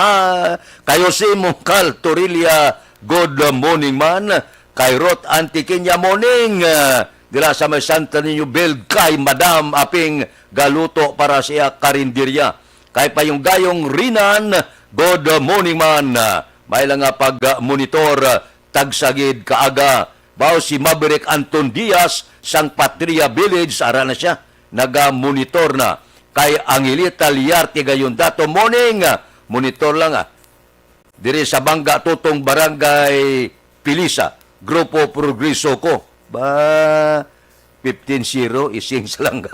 Kayo si Mungkal Torilla, good morning man. Kay Rot Antiquinya morning. Dila sa may Santa Niño Build kay Madam Aping galuto para siya karinderya. Kay pa yung gayong Rinan, good morning man. May lang nga pag-monitor tagsagid kaaga. Bao si Maverick Anton Diaz sang Patria Village, ara na siya, naga-monitor na. Kay Angelita Liarte gayon dato morning. Monitor lang diri sa Bangga Tutong Barangay Pilisa, Grupo Progreso ko. Ba 15-0 ising lang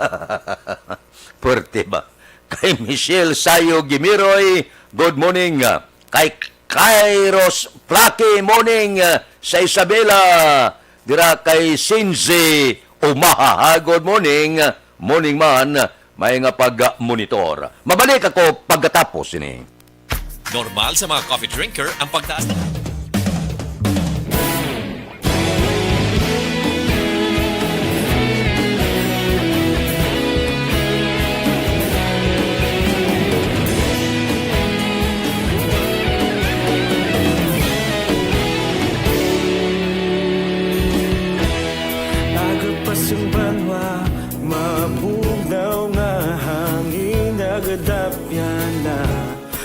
puwerte ba. Kay Michelle Sayo Gimiroy, good morning. Kay Kairos Plaki, morning. Sa Isabela, dira kay Sinzi Umaha, good morning. Morning man, may nga pag-monitor. Mabalik ako pagkatapos ini. Normal sa mga coffee drinker ang pagtaas ng Agapasang banwa, mabugnaw nga hangin, agadapyan na.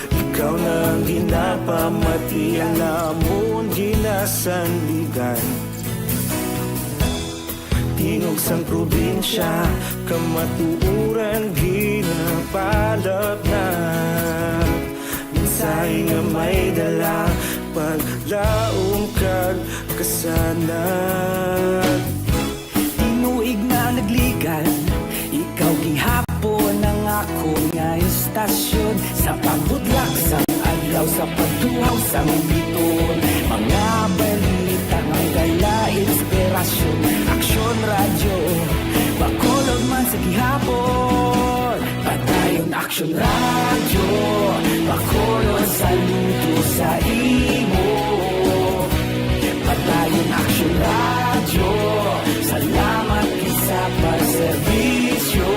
Ikaw nang ginapamatian namon ginasanligan. Tingog sang probinsya, kamatuuran ginapalap na. Minsay nga may dala, paglaong kag kasanan. Tinuig na nagligan, ikaw gihapon ang ako nga istasyon. Sa pagbutlak sa adlaw, sa pagtuhaw sa biton. Mga balita ng gala, inspirasyon. Aksyon radyo, Bacolod man sa gihapon. Patayon aksyon radyo, Bacolod saludo sa imo. Patayon aksyon radyo, salamat sa pagserbisyo.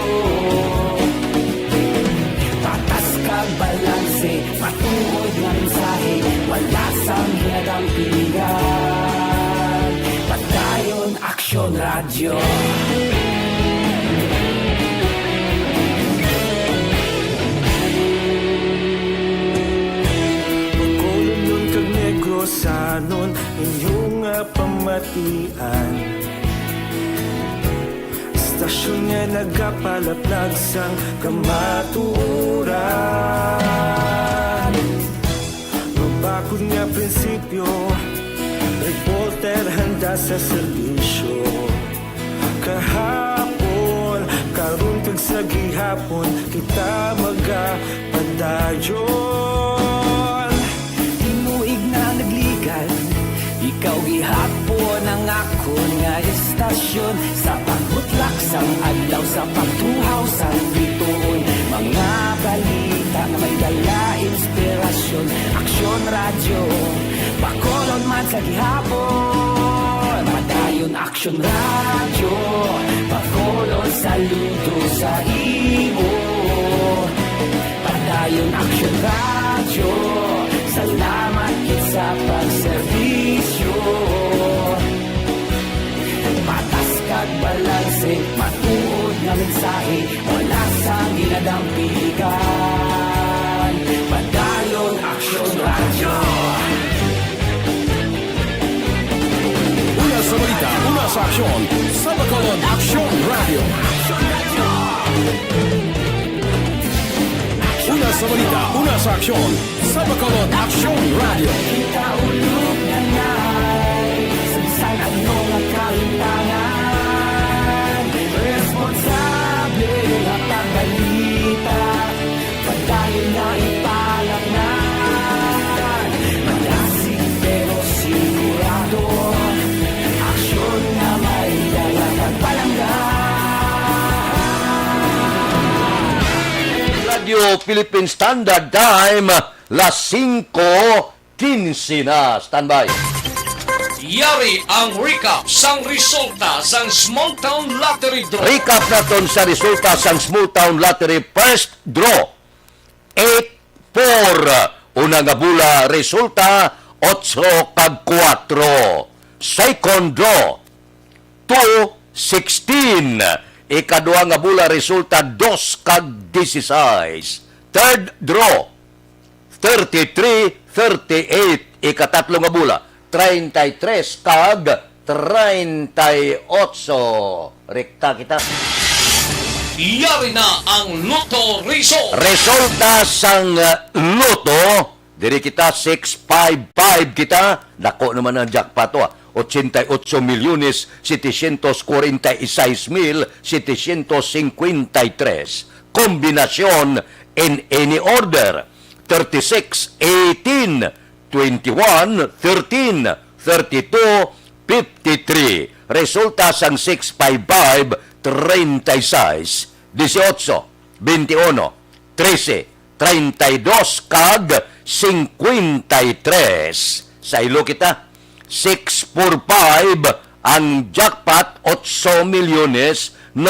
Patas kag balanse, matuod nga mensahe, wala sang hinagang pilihan. Patayon aksyon radyo. Bacolod nun kag Negrosanon, inyong pamatian. Istasyon nga nagapalaplag sang kamaturan. Mabakod nga prinsipyo, reporter handa sa serbisyo. Kahapon, karun kag sa gihapon, kita magapadayon. Tinuig na nagligan, ikaw gihapon ang ako nga istasyon. Sa pagbutlak sang adlaw, sa pagtuhaw sang bituon, mga balita na may dala inspirasyon. Aksyon radyo, bakolon man sa gihapon. Madayon aksyon radyo, bakolon saludo sa imo. Padayon aksyon radyo, salamat kit sa pagserbisyo. Patas kag balanse, matuod na mensahe, wala sa ginadampigan. Padayon aksyon radyo. Una sa balita, una sa aksyon. Sa Bacolod Aksyon Radio. Una sa balita, una sa aksyon. Sa Bacolod Aksyon Radio. Kita ulog na na'y sagsang ano nga kalintangan. Responsable na pagbalita, pagdayon na ipalaknan. Malasig pero sigurado, aksyon na may dalang pagpalanggan. Radio Philippine Standard Time, las 5:15 na. Standby. Yari ang recap sang resulta sang Small Town Lottery Draw. Recap naton sa resulta sang Small Town Lottery First Draw. 8-4. Una nga bula resulta 8 kag 4. Second draw 2-16. Ikadua nga bula resulta 2 kag 16. Third draw 33-38. Ikatatlo nga bula 33 kag 38. Rekta kita. Yari na ang Lotto Result. Resulta sang loto, diri kita 655 kita. Dako naman ang jackpot 88,746,753. Kombinasyon in any order 36, 18, 21, 13, 32, 53. Resulta sang 655, 36, 18, 21, 13, 32 kag 53. Sa ilo kita 645 ang jackpot 8,910,000.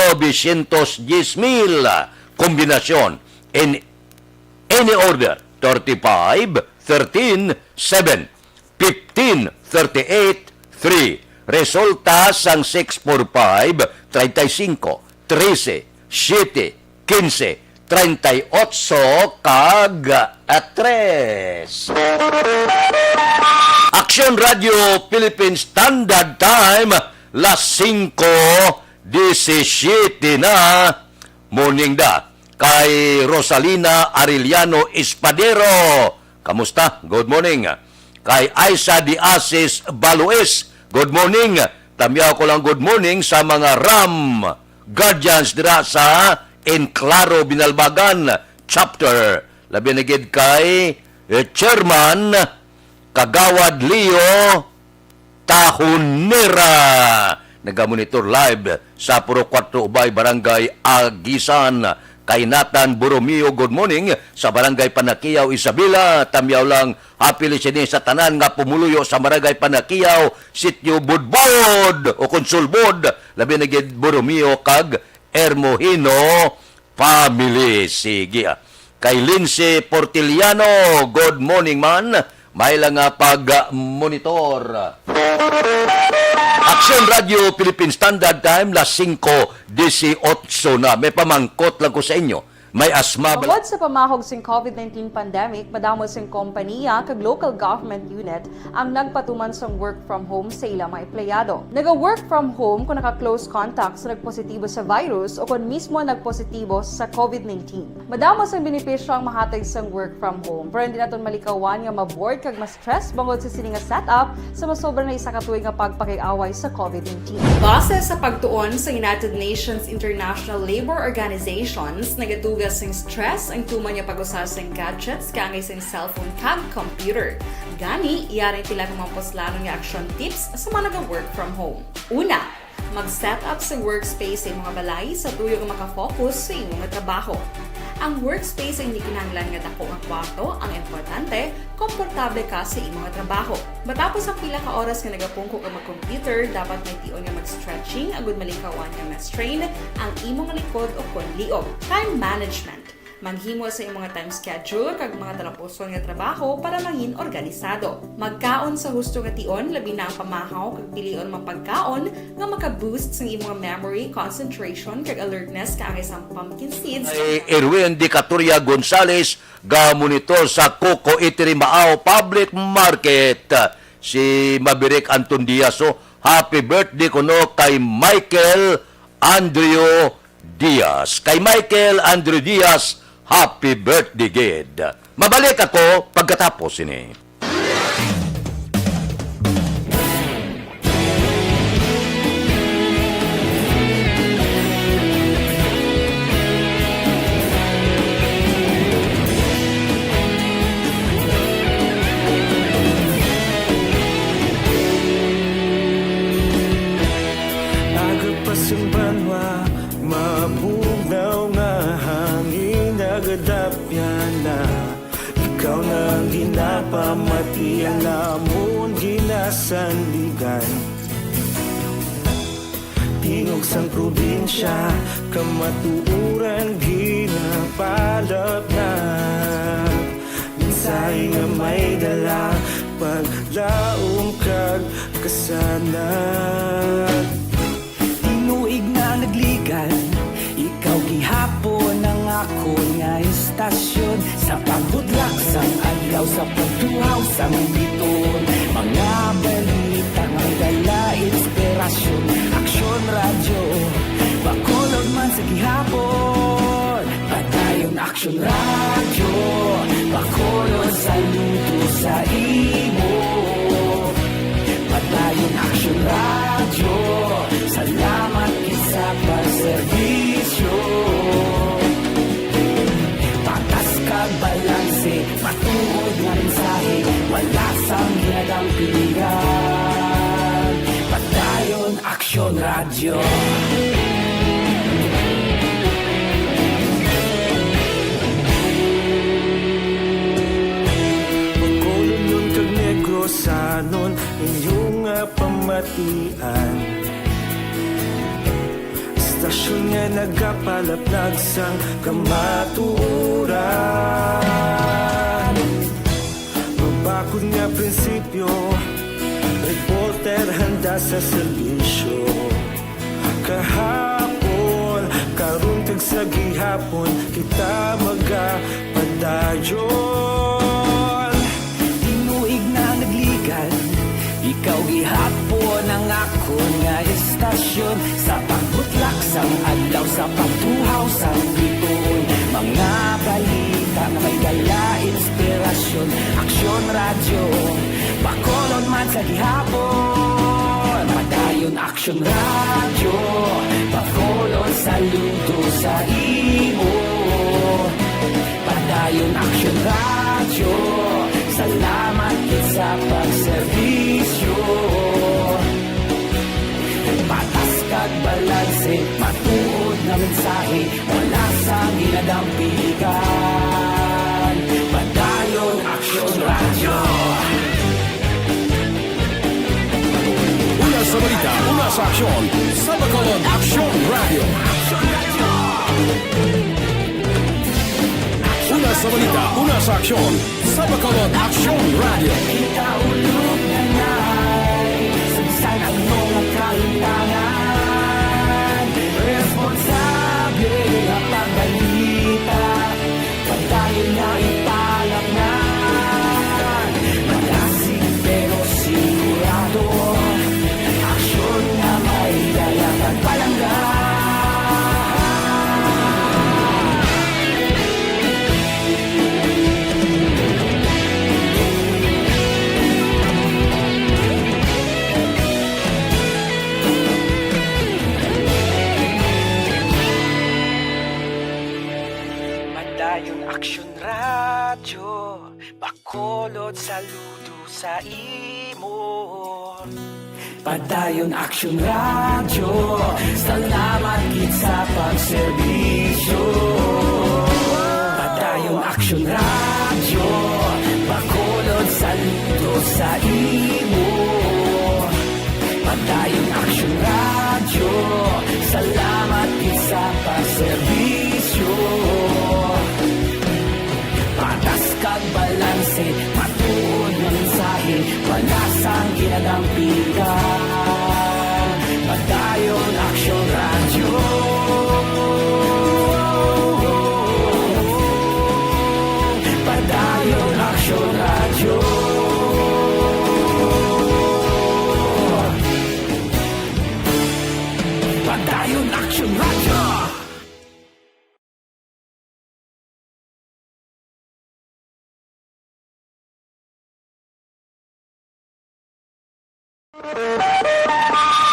Kombinasyon in any order 35, 13, 7, 15, 38, 3. Resulta sang 645, 35, 13, 7, 15, 38 kag 3. Aksyon Radio Philippine Standard Time, las 5:17 na. Morning da. Kay Rosalina Arellano Espadero. Kamusta? Good morning. Kay Aisa Diasis Balues. Good morning. Tamyaw ko lang good morning sa mga RAM Guardians dira sa Enclaro Binalbagan Chapter. Labi na gid kay Chairman Kagawad Leo Tahunera. Nagamonitor live sa Puro 4 Ubay, Barangay Agisan. Kay Nathan Borromeo, good morning. Sa Barangay Panakiyaw, Isabela. Tamyaw lang, happy listening sa tanan nga pumuluyo sa Barangay Panakiyaw, Sitio Budbod o Konsulbod. Labi na gid Borromeo kag Hermohino family. Sige. Kay Lindsay Portiliano, good morning man. May lang nga pag-monitor. Aksyon Radio Philippine Standard Time, las 5:18 na. May pamangkot lang ko sa inyo. may asma Tungod sa pamahog sing COVID-19 pandemic, madamo sing kompanya kag local government unit ang nagpatuman sang work from home sa ilang mga empleyado. Naga-work from home kung naka-close contact sa nagpositibo sa virus o kung mismo nagpositibo sa COVID-19. Madamo sang benepisyo ang mahatag sang work from home, pero hindi naton malikawan nga ma-bored kag ma-stress bangod sa sini nga setup sa masobra na isa ka tuig nga pagpakiaway sa COVID-19. Base sa pagtuon sa United Nations International Labour Organizations, nagatugas sing stress ang tuman niya pag-usas sing gadgets kangay sing cellphone kag computer. Gani, iyaring pila ng mga poslanong nga action tips sa mga nag-work from home. Una, mag-set up sa workspace sa mga balay sa tuyo nga makafocus sa imong nga trabaho. Ang workspace ay hindi kinahanglan nga dako nga kwarto, ang importante, komportable ka sa imong nga trabaho. Matapos ang pila ka oras nga nagapungko ka mag-computer, dapat may tion nga mag-stretching agud malikawan nga ma-strain ang imong likod o konliog. Time management. Maghimo sa imong time schedule kag mga talapuson nga trabaho para maging organisado. Magkaon sa husto nga tion, labi na ang pamahaw kag pilion mga pagkaon nga maka-boost sa imong memory, concentration kag alertness kaangay sa pumpkin seeds. Erwin Di Caturia Gonzales gamonito sa Coco Eatery Maaw Public Market. Si Maverick Anton Diaz, so happy birthday kuno kay Michael Andrew Diaz. Kay Michael Andrew Diaz, happy birthday, Gid. Mabalik ako pagkatapos ini. Agapasumbanwa, mabugnaw nga hangin nagadapyan na. Ikaw na ang ginapamati, alamon ginasandigan. Tingog sang probinsya, kamatuuran ginapalap na. Minsay nga may dala, paglaom kag kasanag. Tinuig na nagligan, ikaw gihapon ang ako nga istasyon. Sa pagbudlak sang adlaw, sa pagtuhaw sang biton. Mga balita nga dala inspirasyon. Aksyon radyo, bakolog man sa gihapon. Padayon aksyon radyo, bakolog sa luto sa imo. Padayon aksyon radyo, salamat isa pagserbisyo. Patas kag balanse, matuod nga mensahe, wala sang ginagang pilihan. Padayon aksyon radyo. Bakolong nun kag Negrosanon, inyong pamatian. Istasyon nga nagapalaplag sang kamatuuran. Mabakod nga prinsipyo, reporter handa sa serbisyo. Kahapon, karong kag sa gihapon, kita magapadayon. Tinuig na nagligan, ikaw gihapon ang ako nga istasyon. Sa pagbutlak sang adlaw, sa pagtuhaw sang biton. Mga balita na may dala inspirasyon. Aksyon radyo, bakolon man sa gihapon. Padayon aksyon radyo, bakolon saludo sa imo. Padayon aksyon radyo, salamat sa pagserbisyo. Patas kag balanse, matuod na mensahe, wala sang ginadampigan. Padayon aksyon radyo. Una sa balita, una sa aksyon. Sa Bacolod Aksyon Radio. Una sa balita, una sa aksyon. Sa Bacolod Aksyon Radio. Ikaulog na na'y sabsan ang mga kahintangan. Responsable ang pagbalita. na ipalaknan. Malasig pero sigurado, aksyon na may dalang at palangga. Madayong aksyon radyo, bakolod saludo sa imo. Padayon Action Radio, salamat gid sa pagserbisyo. Padayon Action Radio, bakolod saludo sa imo. Padayon Action Radio, salamat gid sa pagserbisyo. Patas kag balanse, matuod ng mensahe, walasang ginadampigan. Padayon Action Radio. Padayon Action Radio. Padayon Action Radio.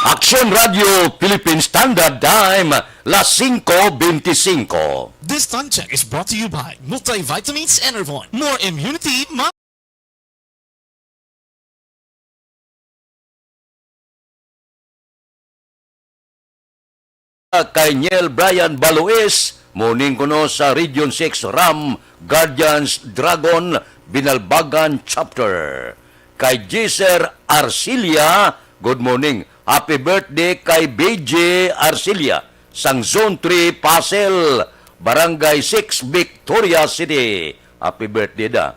Action Radio Philippine Standard Time, las 5:25. This time check is brought to you by Multivitamins Enervon. More immunity, Kay Niel Brian Baloes, morning kuno sa Region 6 Ram Guardians Dragon Binalbagan Chapter. Kay Jiser Arcilia, good morning. Happy birthday kay BJ Arcilia, sang Zone 3 Pasel, Barangay 6 Victoria City. Happy birthday da.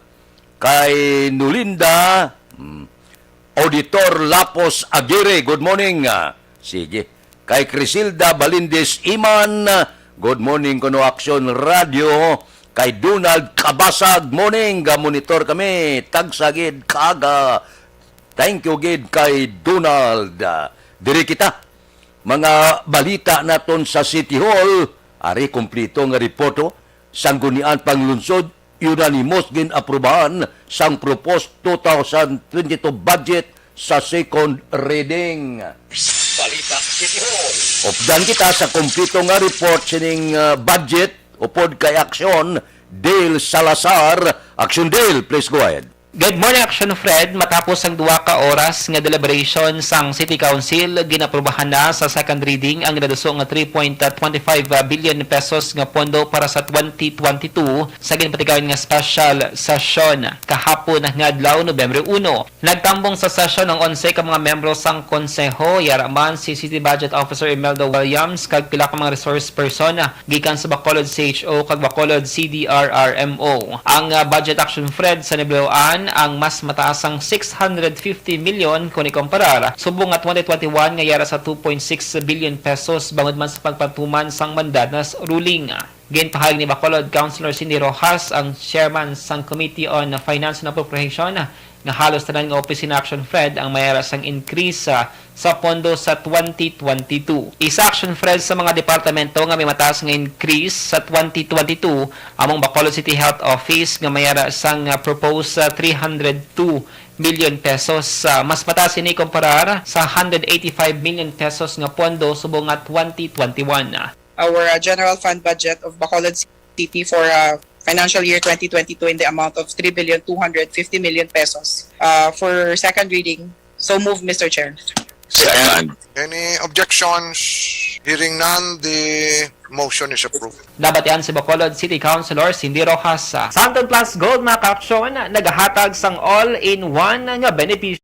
Kay Nulinda Auditor Lapos Aguirre, good morning. Sige. Kay Crisilda Balindes Iman, good morning kuno Action Radio. Kay Donald Kabasag, morning, ga-monitor kami, tagsagid kaaga. Thank you gid kay Donald. Diri kita, mga balita naton sa City Hall, ari kumplito nga reporto, sanggunian panglunsod, unanimous gin aprobahan sang proposed 2022 budget sa second reading. Balita City Hall. Updan kita sa kumplito nga report sining budget upod kay Aksyon Dale Salazar. Action Dale, please go ahead. Good morning, Action Fred. Matapos ang 2 ka oras nga deliberation sang City Council, ginaprubahan na sa second reading ang reduso nga 3.25 billion pesos nga pondo para sa 2022 sa ginpatigayon nga special session kahapon nga adlaw Nobyembre 1. Nagtambong sa session ang 11 ka mga membro sang konseho, yaraman si City Budget Officer Imelda Williams kag pila ka mga resource person gikan sa Bacolod CHO kag Bacolod CDRRMO. Ang budget action Fred sa Nibloan ang mas mataas ang 650 million kung ikumparar subong nga 2021 nga yara sa 2.6 billion pesos bangod man sa pagpatuman sang mandanas ruling. Ginpahayag ni Bacolod Councilor Cindy Rojas, ang chairman sang Committee on Finance and Appropriation, nga halos tanan nga opisina Action Fred ang mayara sang increase sa pondo sa 2022. Isa Action Fred sa mga departamento nga may mataas nga increase sa 2022 among Bacolod City Health Office nga mayara sang proposed 302 million pesos. Mas mataas ini kumparar sa 185 million pesos nga pondo subong nga 2021. Our general fund budget of Bacolod City for financial year 2022 in the amount of 3,250 million pesos for second reading. So moved, Mr. Chair. Second. Any objections? Hearing none, the motion is approved. Nabatian si Bacolod City Councilor Cindy Rojas. Santon Plus Gold mga ka-aksyon, nagahatag sang all-in-one nga benepisyo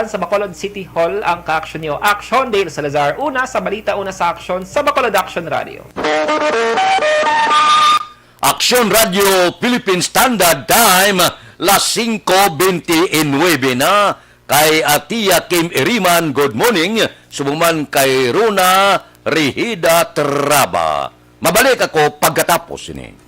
sa Bacolod City Hall ang ka-action niyo. Action, Dale Salazar. Una sa balita, una sa action sa Bacolod Action Radio. Action Radio Philippine Standard Time, las 5:29 na. Kay Atia Kim Iriman, good morning. Sumuman kay Rona Rihida Traba. Mabalik ako pagkatapos ini.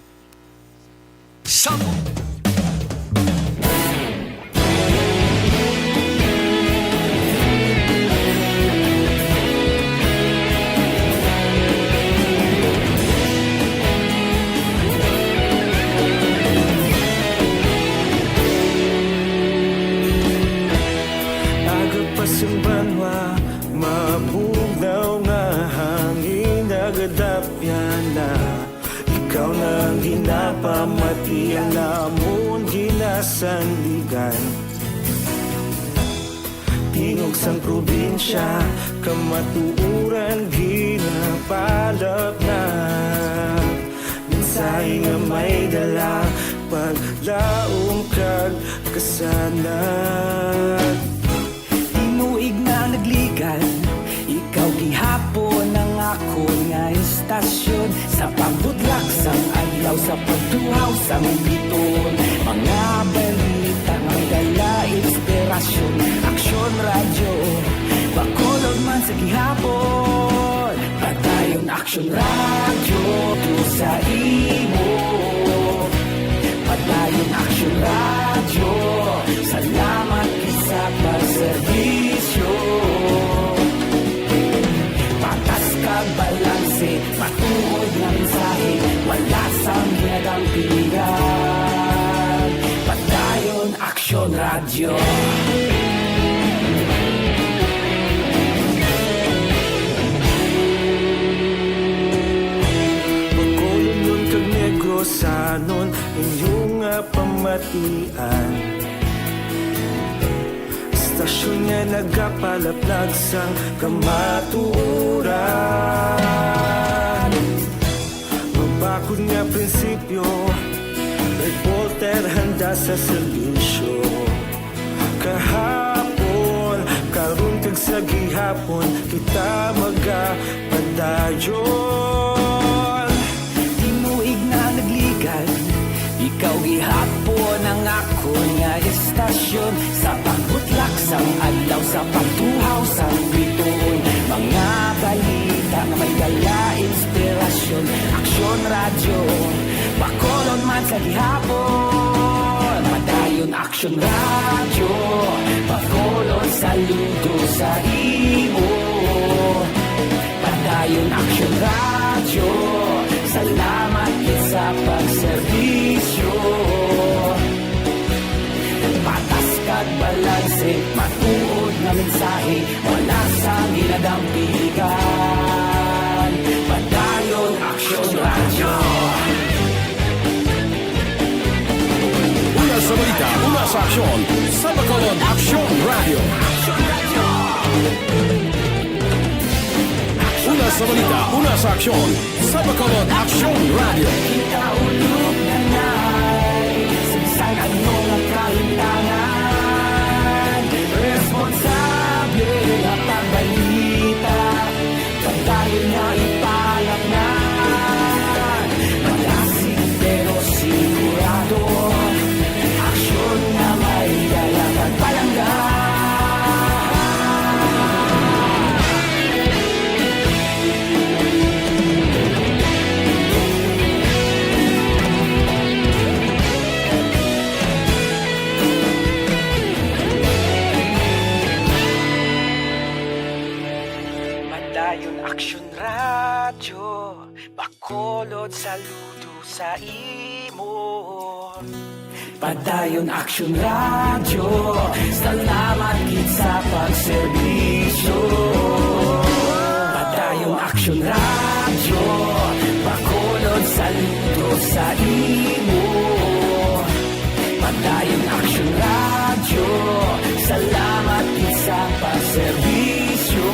Pasimbanwa, mabugnaw nga hangin nagadapyan na. Ikaw nang ginapamatian namon ginasandigan. Tingog sang probinsya, kamatuuran ginapalap na. Minsay nga may dala, paglaong kag kasanat. Tinuig na nagligan, ikaw gihapon ang ako nga istasyon. Sa pagbutlak sang adlaw, sa pagtuhaw sang biton. Mga balita nga dala inspirasyon. Aksyon radyo, Bacolod man sa gihapon. Patayon aksyon radyo, to sa imo. Patayon aksyon radyo, salamat sa pagserbisyo. Patas kag balanse, matuod nga mensahe, wala sang ginadang pilihan. Patayon aksyon radyo. Bacolod nun kag Negros sanon, inyong pamatian. Stasyon nga nagapalaplag sang kamatuuran. Mabakod nga prinsipyo, reporter handa sa serbisyo. Kahapon, karon kag sa gihapon, kita magapadayon. Tinuig na nagligan, ikaw gihapon ang ako nga istasyon. Sa pagbutlak sang adlaw, sa pagtuhaw sang biton. Mga balita na may dala inspirasyon. Aksyon radyo, Bacolod man sa gihapon. Padayon aksyon radyo, Bacolod saludo sa imo. Padayon aksyon radyo, salamat sa pagserbisyo. Patas kag balanse, matuod nga mensahe, wala sang ginadampigan. Padayon aksyon radyo. Una sa balita, una sa aksyon, sa Bacolod Action Radio. Una sa balita, una sa aksyon, sa Bacolod Action Radio. Ikaulog na na'y sigsag ang mga kahintangan. Responsable na pagbalita, pagdayon na ipalak na. Malasig pero sigurado, aksyon na may dalagang palanggan. Aksyon radyo, Bacolod saludo sa imo. Padayon aksyon radyo, salamat gid sa pagserbisyo. Padayon aksyon radyo, Bacolod saludo sa imo. Padayon aksyon radyo, salamat gid sa pagserbisyo.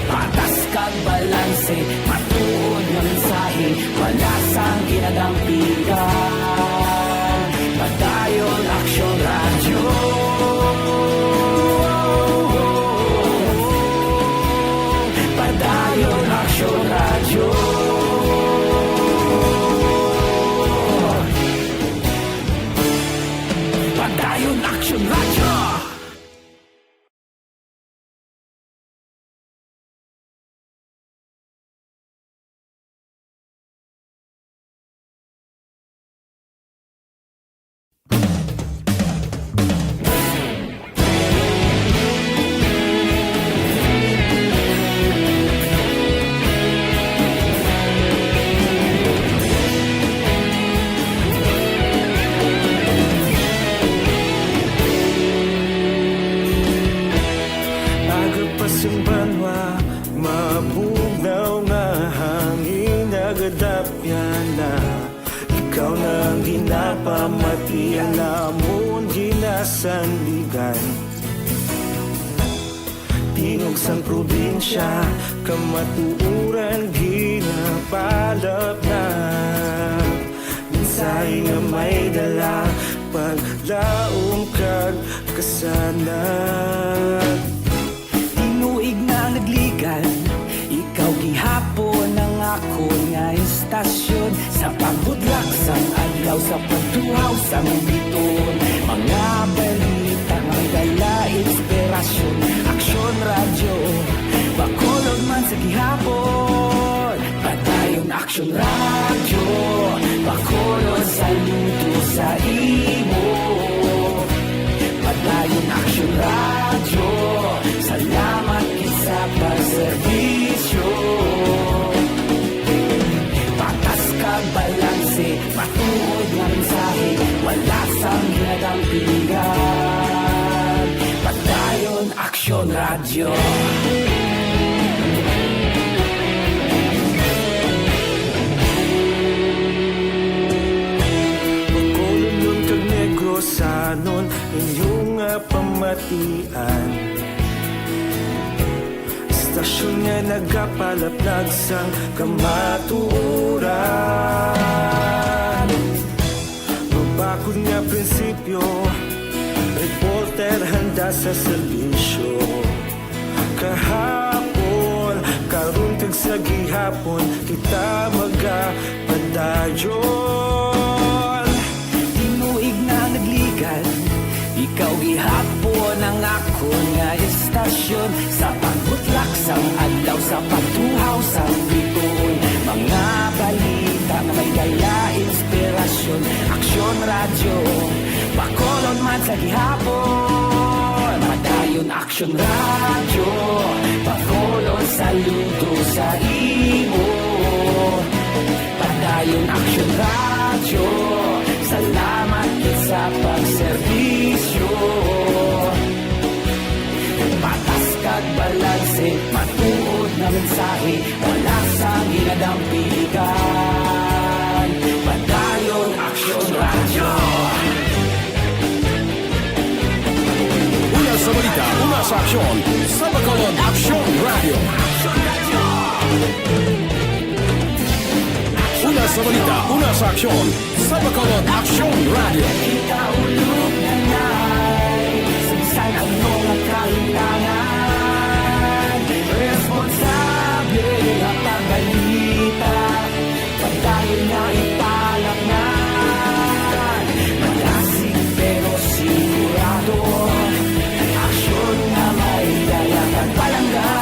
Patas kag balanse, matuod nga mensahe, wala sang ginadampigan. Padayon aksyon radyo. ang ginapamatian namon ginasandigan. Tingog sang probinsya, kamatuuran ginapalap na. Minsay nga may dala, paglaom kag kasanag. Tinuig na nagligan, ikaw gihapon ang ako nga istasyon. Sa pagbudlak sang adlaw, sa pagtuhaw sang biton. Mga balita nga dala inspirasyon. Aksyon radyo, bakolog man sa gihapon. Padayon aksyon radyo, bakolog sa luto sa imo. Padayon aksyon radyo, salamat sa pagserbisyo. Patas kag balanse, matuod nga mensahe, wala sang ginagampingan. Padayon aksyon radyo. Bacolod kag Negrosanon, inyong pamatian. Stasyon nga nagapalaplag sang kamaturan. Mabakod nga prinsipyo, reporter handa sa serbisyo. Kahapon, karon kag sa gihapon, kita magapadayon. Tinuig na nagligan, ikaw gihapon ang ako nga istasyon. Sa pagbutlak sang adlaw, sa pagtuhaw sang biton. Mga balita na may dala inspirasyon. Aksyon radyo, bakolod man sa gihapon. Padayon aksyon radyo, bakolod saludo sa imo. Padayon aksyon radyo, salamat sa pagserbisyo. Patas kag balanse, matuod na mensahe, wala sang ginadampigan. Padayon aksyon radyo. Una sa balita, una sa aksyon, sa Bacolod Aksyon Radio. Una sa balita, una sa aksyon, sa Bacolod Aksyon Radio. Ikaulog na na'y saan ang mga kailangan. Responsable na pagbalita, pagdayo na ipalaknan. Malasig pero sigurado, aksyon na may dalang palanggan.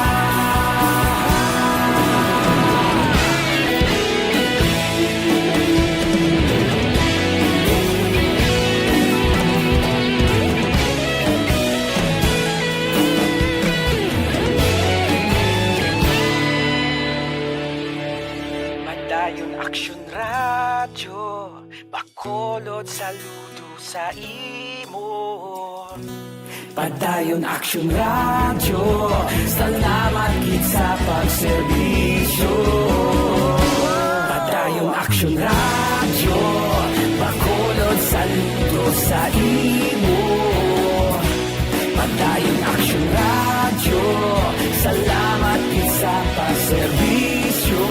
Padayon aksyon radyo, bakolod saludo sa imo. Padayon aksyon radyo, salamat gid sa pagserbisyo. Padayon aksyon radyo, bakolod saludo sa imo. Padayon aksyon radyo, salamat gid sa pagserbisyo.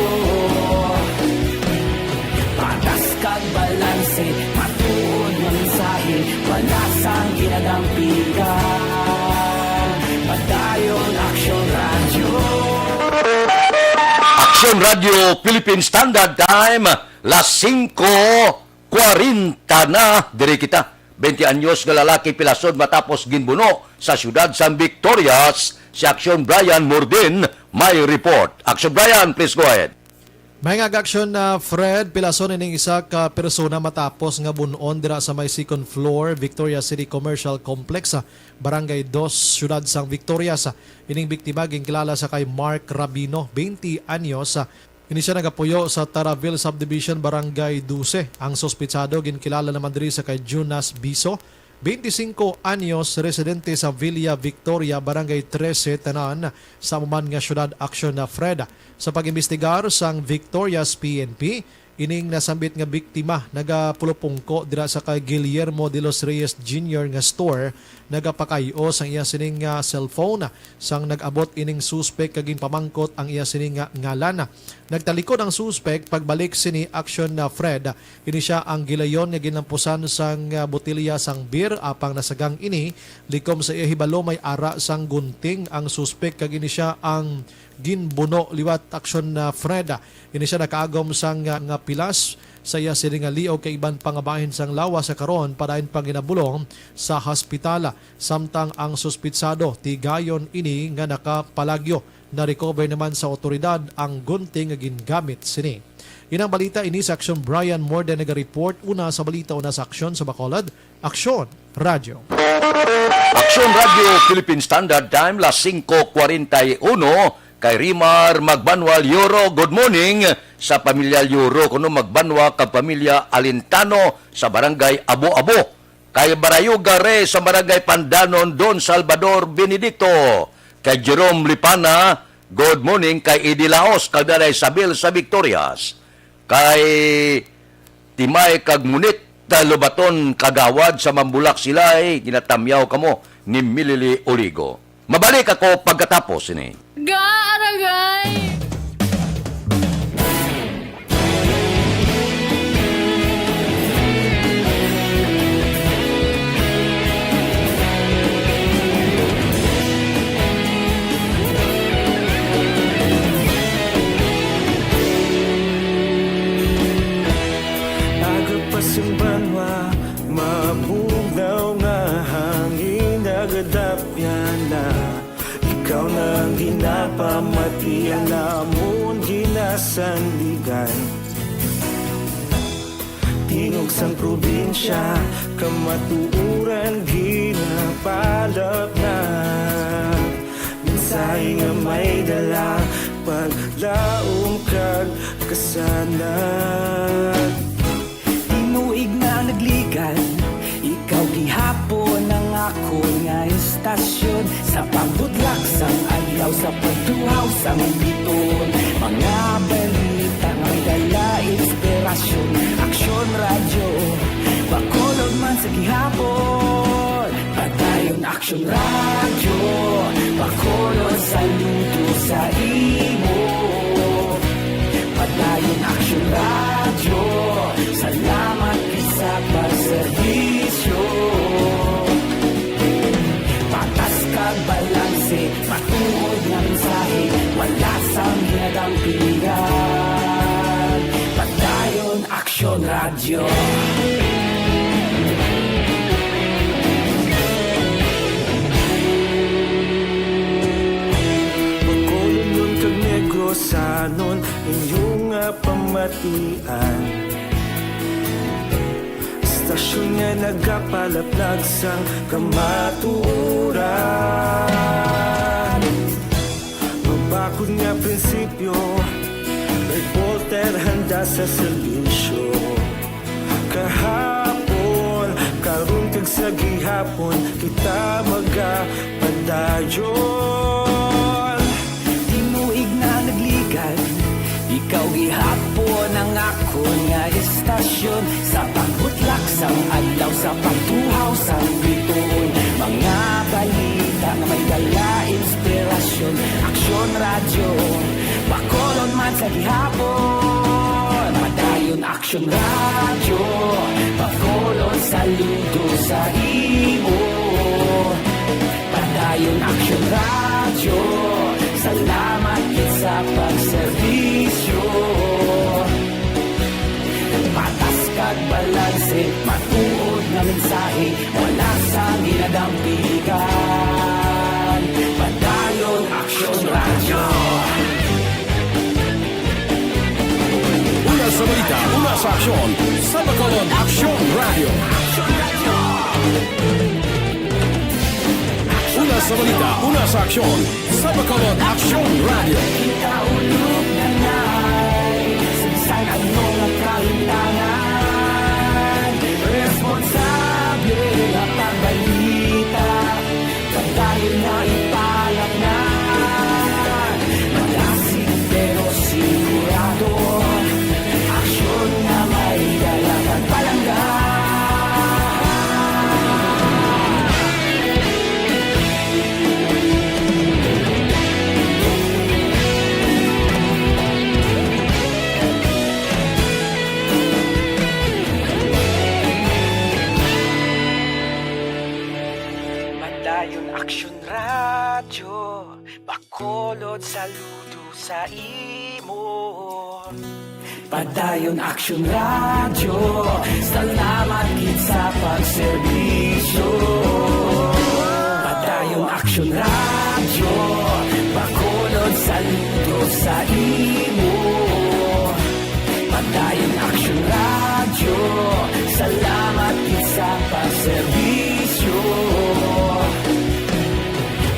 Patas kag balanse, matuod nga mensahe, wala sang ginadampigan. Padayon aksyon radyo. Aksyon Radio Philippine Standard Time, las 5:40 na, diri kita. 20 anyos nga lalaki pilasod matapos ginbuno sa siyudad San Victorias. Si Aksyon Brian Mordin may report. Aksyon Brian, please go ahead. May aksyon na Fred, pilason ining isa ka persona matapos nga bunon dira sa may second floor Victoria City Commercial Complex sa Barangay 2, Siyudad San Victorias. Ining biktima ginkilala sa kay Mark Rabino, 20 anyos. Ini siya nagapuyo sa Taraville Subdivision, Barangay 12. Ang sospitsado ginkilala naman diri sa kay Jonas Biso, 25 anyos, residente sa Villa Victoria, Barangay 13, Tanan, sa Maman nga Syudad. Aksyon na Fred. Sa pag-imbestigar sang Victoria's PNP, ining nasambit nga biktima nagapulupungko dira sa kay Guillermo de los Reyes Jr. nga store nagapakayo sang iya sining nga cellphone sang nag-abot ining suspect kaging pamangkot ang iya sining nga ngalan. Nagtalikod ang suspect pagbalik sini action na Fred. Ini siya ang gilayon nga ginampusan sang botelya sang beer apang nasagang ini likom sa iya hibalo may ara sang gunting ang suspect kag ini siya ang ginbuno liwat action na Fred. Ini siya nakaagom sang nga pilas sa iya siningali o kay iban pangabahin sang lawa sa karon padayon pang ginabulong sa hospitala. Samtang ang suspitsado tigayon ini nga nakapalagyo na recover naman sa otoridad ang gunting nga gingamit sini. Inang balita ini sa Aksyon Brian Morden naga-report una sa balita una sa Aksyon sa Bacolod. Aksyon Radio. Aksyon Radio Philippine Standard Time las 5:41 kay Rimar Magbanwa Euro. Good morning sa pamilya Euro kuno Magbanwa kag pamilya Alintano sa barangay Abo-Abo. Kay Barayuga Re sa barangay Pandanon Don Salvador Benedicto. Kay Jerome Lipana, good morning. Kay Idilaos kag Daray Sabil sa Victorias. Kay Timay kag Munit Lubaton Kagawad sa Mambulak Silay, ginatamyaw kamo ni Milili Origo. Mabalik ako pagkatapos ini. Garagay! Agapasang banwa, mabugaw nga hangin agadapyan na. Ikaw nang ginapamatian namon ginasandigan. Tingog sang probinsya, kamatuuran ginapalap na. Mensahe nga may dala, paglaom kag kasanag. Tinuig na nagligan, ikaw gihapon ang ako nga istasyon. Sa pagbudlak sang adlaw, sa pagtuhaw sang biton. Mga balita nga dala inspirasyon. Aksyon Radio, Bacolod man sa gihapon. Padayon Aksyon Radio, Bacolod saludo sa imo. Padayon Aksyon Radio, salamat sa pagserbisyo. Patas kag balanse, matuod na mensahe, wala sang hinadampingan. Padayon Aksyon Radio. Bacolod nun kag Negrosanon, inyong pamatian. Stasyon nga nagapalaplag sang kamaturan. Mabakod nga prinsipyo, reporter handa sa serbisyo. Kahapon, karon kag sa gihapon, kita magapadayon. Tinuig na nagligan, ikaw gihapon ang ako nga istasyon. Sa pagbutlak sang adlaw, sa pagtuhaw sang biton. Mga balita na may dala inspirasyon. Aksyon Radio, Bacolod man sa gihapon. Padayon Aksyon Radio, Bacolod saludo sa imo. Padayon Aksyon Radio, salamat sa pagserbisyo. Patas kag balanse, matuod na mensahe, wala sang ginadampigan. Padayon Aksyon Radio. Una sa balita, una sa aksyon, sa Bacolod Aksyon Radio. Una sa balita, una sa aksyon, sa Bacolod Aksyon Radio. Kita ulog na na'y sinsay ang mga kalintangan. Responsable ang pagbalita, pagdayon na ipalap na. Malasig pero sigurado, Aksyon Padayon Aksyon Radyo, Bacolod saludo sa imo. Padayon Aksyon Radyo, salamat gid sa pagserbisyo. Padayon Aksyon Radyo, Bacolod saludo sa imo. Padayon Aksyon Radyo, salamat gid sa pagserbisyo.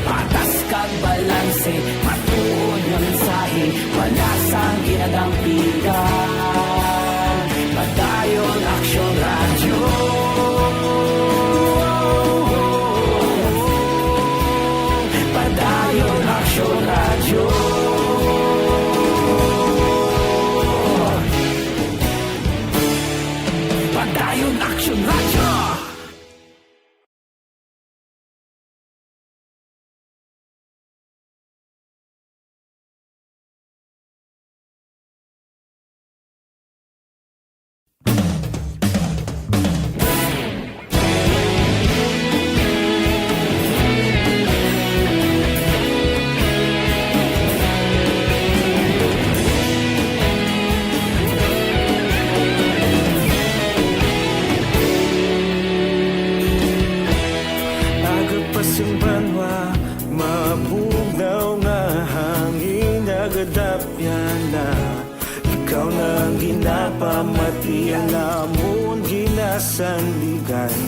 Patas kag balanse, matuod nga mensahe, wala sang ginadampigan. Padayon Aksyon Radyo. Padayon Aksyon Radyo. Padayon Aksyon Radyo. Agapasang banwa, mabugnaw nga hangin nagadapyan na. Ikaw na ang ginapamatian namon ginasanligan.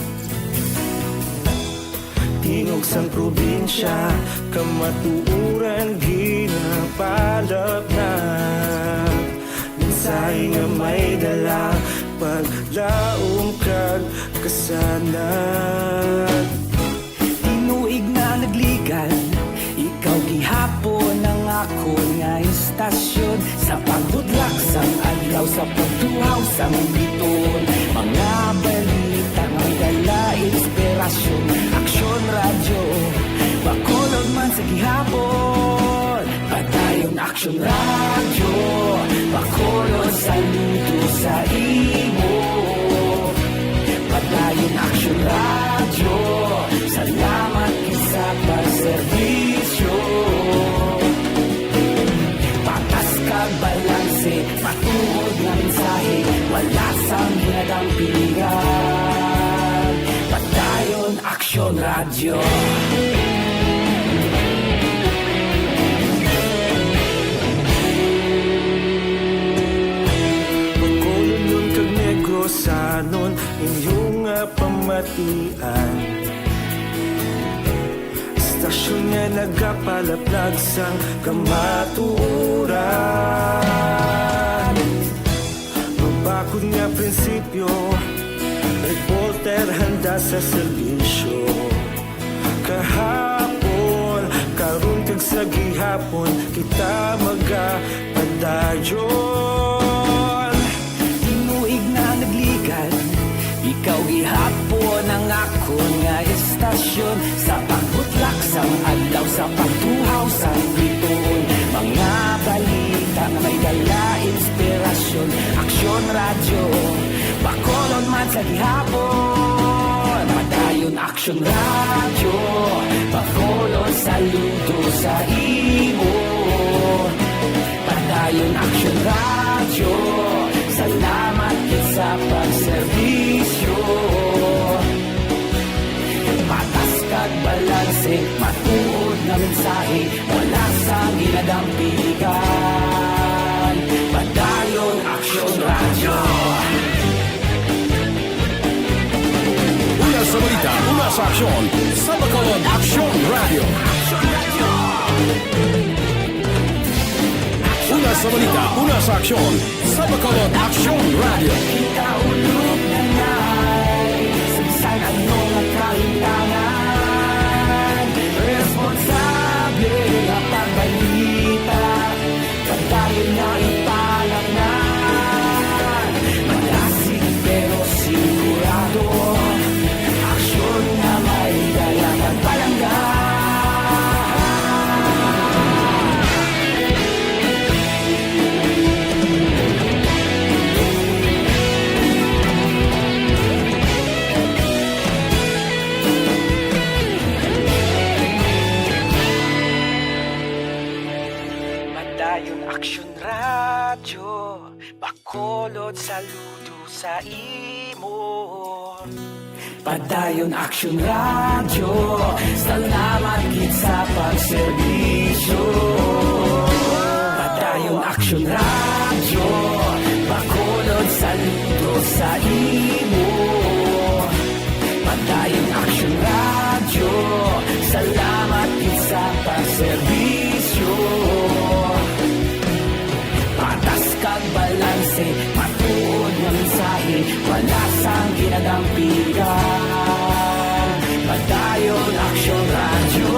Tingog sang probinsya, kamatuuran ginapalap na. Mensahe nga may dala, paglaom kag kasanag. Tinuig na nagligan, ikaw gihapon ang ako nga istasyon. Sa pagbudlak sang adlaw, sa pagtuhaw sang biton. Mga balita nga dala inspirasyon. Aksyon Radyo, Bacolod man sa gihapon. Padayon Aksyon Radyo, Bacolod saludo sa imo. Padayon Aksyon Radyo, salamat gid sa pagserbisyo. Patas kag balanse, matuod nga mensahe, wala sang ginadampigan. Padayon Aksyon Radyo. Bacolod nun kag Negros sanon inyong pamatian. Istasyon nga nagapalaplag sang kamatuuran. Mabakod nga prinsipyo, reporter handa sa serbisyo. Kahapon, karon kag sa gihapon, kita magapadayon. Tinuig na nagligan, ikaw gihapon ang ako nga istasyon. Sa pagbutlak sang adlaw, sa pagtuhaw sang biton. Mga balita na may dala inspirasyon. Aksyon Radyo, Bacolod man sa gihapon. Padayon Aksyon Radyo, Bacolod saludo sa imo. Padayon Aksyon Radyo, salamat gid sa pagserbisyo. Patas kag balanse, matuod nga mensahe, wala sang ginadampigan. Padayon Aksyon Radyo. Una sa balita, una sa aksyon, sa Bacolod Aksyon Radio. Una sa balita, una sa aksyon, sa Bacolod Aksyon Radio. Kita ulog na ngay, sagsay ano nga kahintangan. Responsable nga pagbalita, pagdayon na ipalaknan. Malasig pero sigurado, aksyon na may dalang palanggan. Bakulod saludo sa imo. Padayon Action Radio, salamat gid sa pagserbisyo. Padayon Action Radio, bakulod saludo sa imo. Padayon Action Radio, salamat gid sa pagserbisyo. Patas kag balanse, matuod nga mensahe, wala sang ginadampigan. Padayon Action Radio.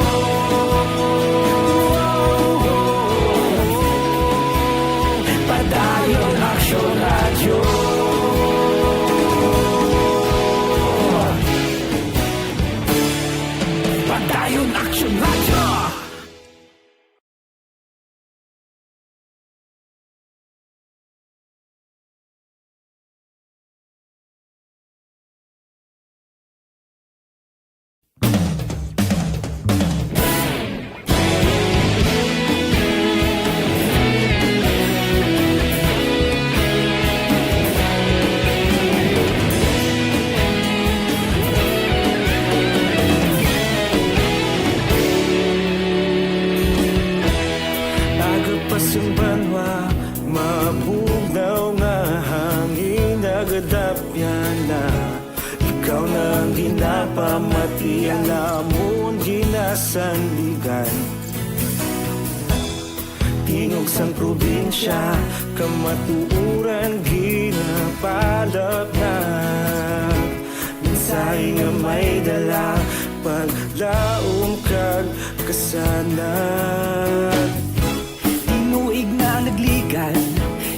Padayon Action Radio. Padayon Action Radio. Yung banwa, mabugnaw nga hangin nagadapyan na. Ikaw na ang ginapamati, ang namon ginasandigan. Tingog sang probinsya, kamatuuran ginapalap na. Minsay nga may dala, paglaom kag kasanan. Inuig na nagligan,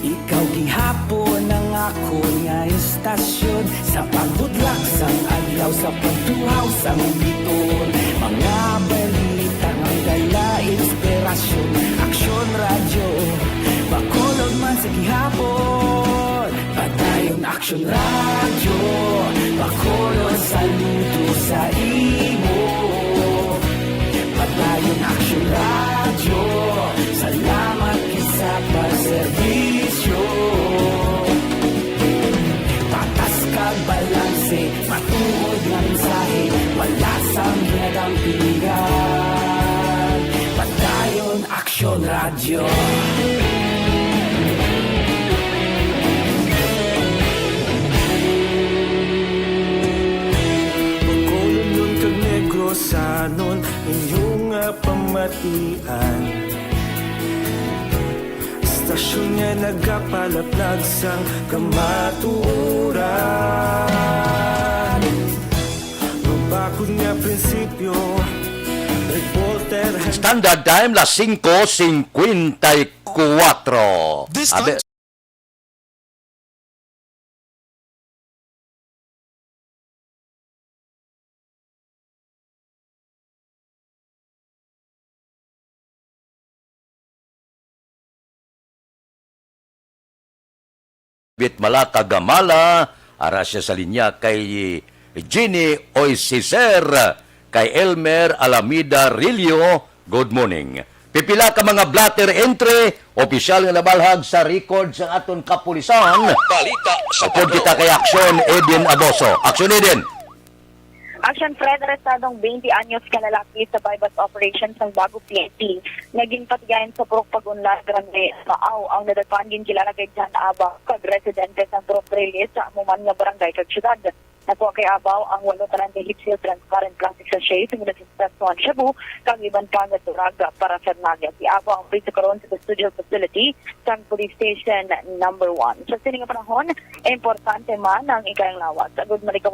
ikaw gihapon ang ako nga istasyon. Sa pagbudlak sang adlaw, sa pagtuhaw sang biton. Mga balita nga dala inspirasyon. Action Radio, bakulod man sa gihapon. Padayon Action Radio, bakulod saludo sa imo. Padayon Action Radio, salamat sa pagserbisyo. Patas kag balanse, matuod nga mensahe, wala sang ginadampigan. Padayon Action Radio. Pagkulong kag Negrosanon, inyong nga pamatian. Stasyon nga nagapalaplag sang kamatuuran. Mabakod nga prinsipyo, reporter. Standard time, las 5:54. This time, Bit Malaka Gamala, ara siya sa linya kay Jenny Oisiser, kay Elmer Alameda Rillo, good morning. Pipila ka mga blatter entry, opisyal nga nabalhag sa record sa aton kapulisan. Balita sa Upod kita kay Action Eden Aboso. Action Eden. Action Fred, arestadong 20 anyos ka lalaki sa bypass operation sa Bago PNP. Naging patigayan sa Purok Pagunlan, Grande, Maaw, ang nadagpangin kilala kay John Aba, kag-residente sa Purok Reyes sa amuman nga barangay kag syudad. Nakuha kay Abaw ang 8 talante Hipsil transparent plastic sachet sa Minasistason Shabu, kag iban pa nga turaga para sa Naga. Si Abaw ang prito karon sa custodial facility sa Police Station number 1. Sa sining panahon, importante man ang ikayang lawat. Sagod malikaw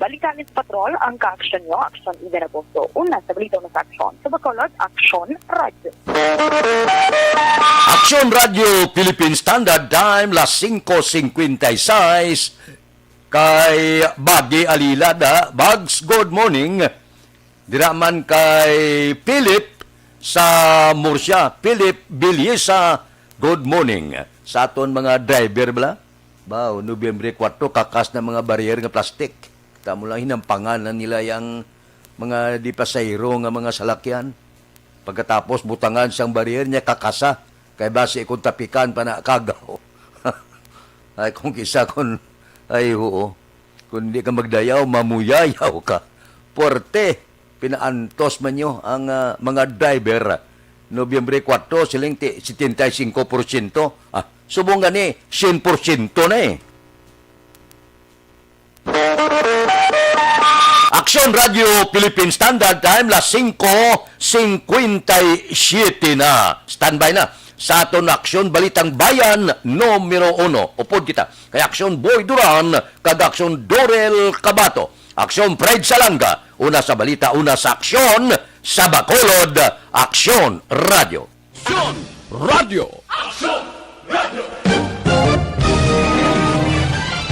Balikanis Patrol, ang ka-aksyon nyo, Aksyon Ida na Puso. Una sa balita na sa aksyon. Sa Bacolod, Aksyon Radio. Aksyon Radio Philippine Standard Time, las 5:56 kay Bagi Alilada. Bags, good morning. Diraman kay Philip sa Murcia. Philip Bilyesa, good morning. Sa aton mga driver bala, bao, Nobyembre 4, kakas na mga barrier nga plastik. Tamo lang hinampangan na nila yung mga di pasayro nga mga salakyan. Pagkatapos butangan siyang barrier niya kakasa. Kay base kung tapikan pa na kagaw. Ay kung kisa kung, ay oo. Kung hindi ka magdayaw, mamuyayaw ka. Porte, pinaantos man nyo ang mga driver. Nobyembre 4, siling 75%. Subong gani, 100% na eh. Aksyon Radio Philippine Standard Time, las 5:57 na. Standby na. Sa aton aksyon, Balitang Bayan, numero 1. Upod kita. Kay Aksyon Boy Duran, kag Aksyon Dorel Cabato. Aksyon Fred Salanga. Una sa balita, una sa aksyon, sa Bacolod, Aksyon Radio. Aksyon Radio. Aksyon